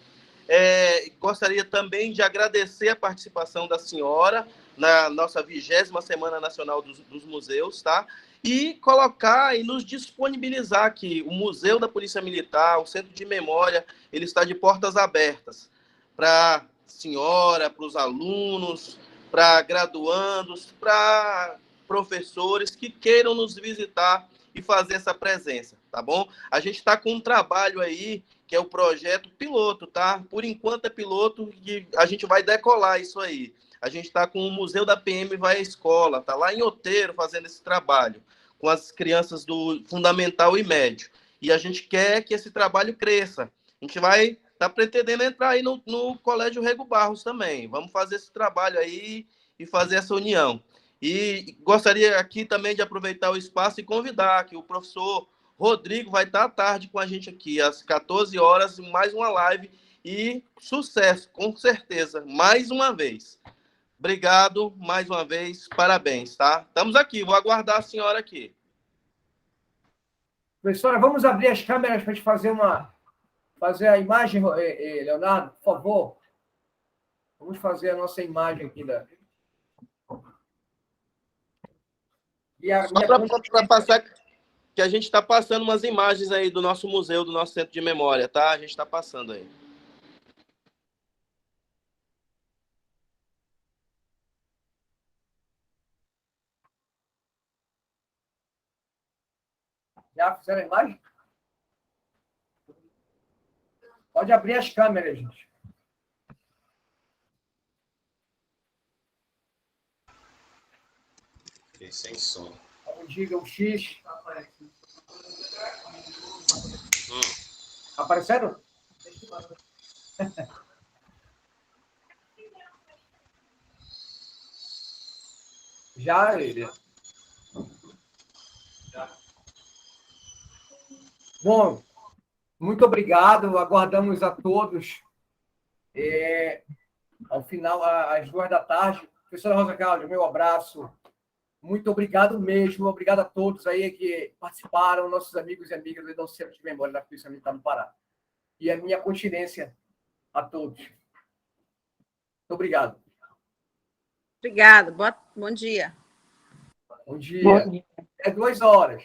Speaker 4: Gostaria também de agradecer a participação da senhora na nossa 20ª Semana Nacional dos Museus, tá? E colocar e nos disponibilizar que o Museu da Polícia Militar, o Centro de Memória, ele está de portas abertas para a senhora, para os alunos, para graduandos, para professores que queiram nos visitar e fazer essa presença, tá bom? A gente está com um trabalho aí, que é o projeto piloto, tá? Por enquanto é piloto, e a gente vai decolar isso aí. A gente está com o Museu da PM Vai à Escola, tá lá em Outeiro fazendo esse trabalho, com as crianças do fundamental e médio. E a gente quer que esse trabalho cresça. A gente vai pretendendo entrar aí no Colégio Rego Barros também. Vamos fazer esse trabalho aí e fazer essa união. E gostaria aqui também de aproveitar o espaço e convidar que o professor Rodrigo vai estar à tarde com a gente aqui, às 14 horas, em mais uma live e sucesso, com certeza, mais uma vez. Obrigado, mais uma vez, parabéns, tá? Estamos aqui, vou aguardar a senhora aqui.
Speaker 3: Professora, vamos abrir as câmeras para a gente fazer a imagem, Leonardo, por favor. Vamos fazer a nossa imagem aqui.
Speaker 4: Só para passar, que a gente está passando umas imagens aí do nosso museu, do nosso centro de memória, tá? A gente está passando aí.
Speaker 3: Já fizeram a imagem? Pode abrir as câmeras, gente.
Speaker 5: Fiquei sem som.
Speaker 3: Como diga o X. Apareceram? Já, ele. Bom, muito obrigado. Aguardamos a todos. Ao final, às 14h. Professora Rosa Cláudia, meu abraço. Muito obrigado mesmo. Obrigado a todos aí que participaram, nossos amigos e amigas do Centro de Memória da Polícia Militar do Pará. E a minha continência a todos. Muito obrigado.
Speaker 6: Obrigado. Bom dia.
Speaker 3: Bom dia. É 2 horas.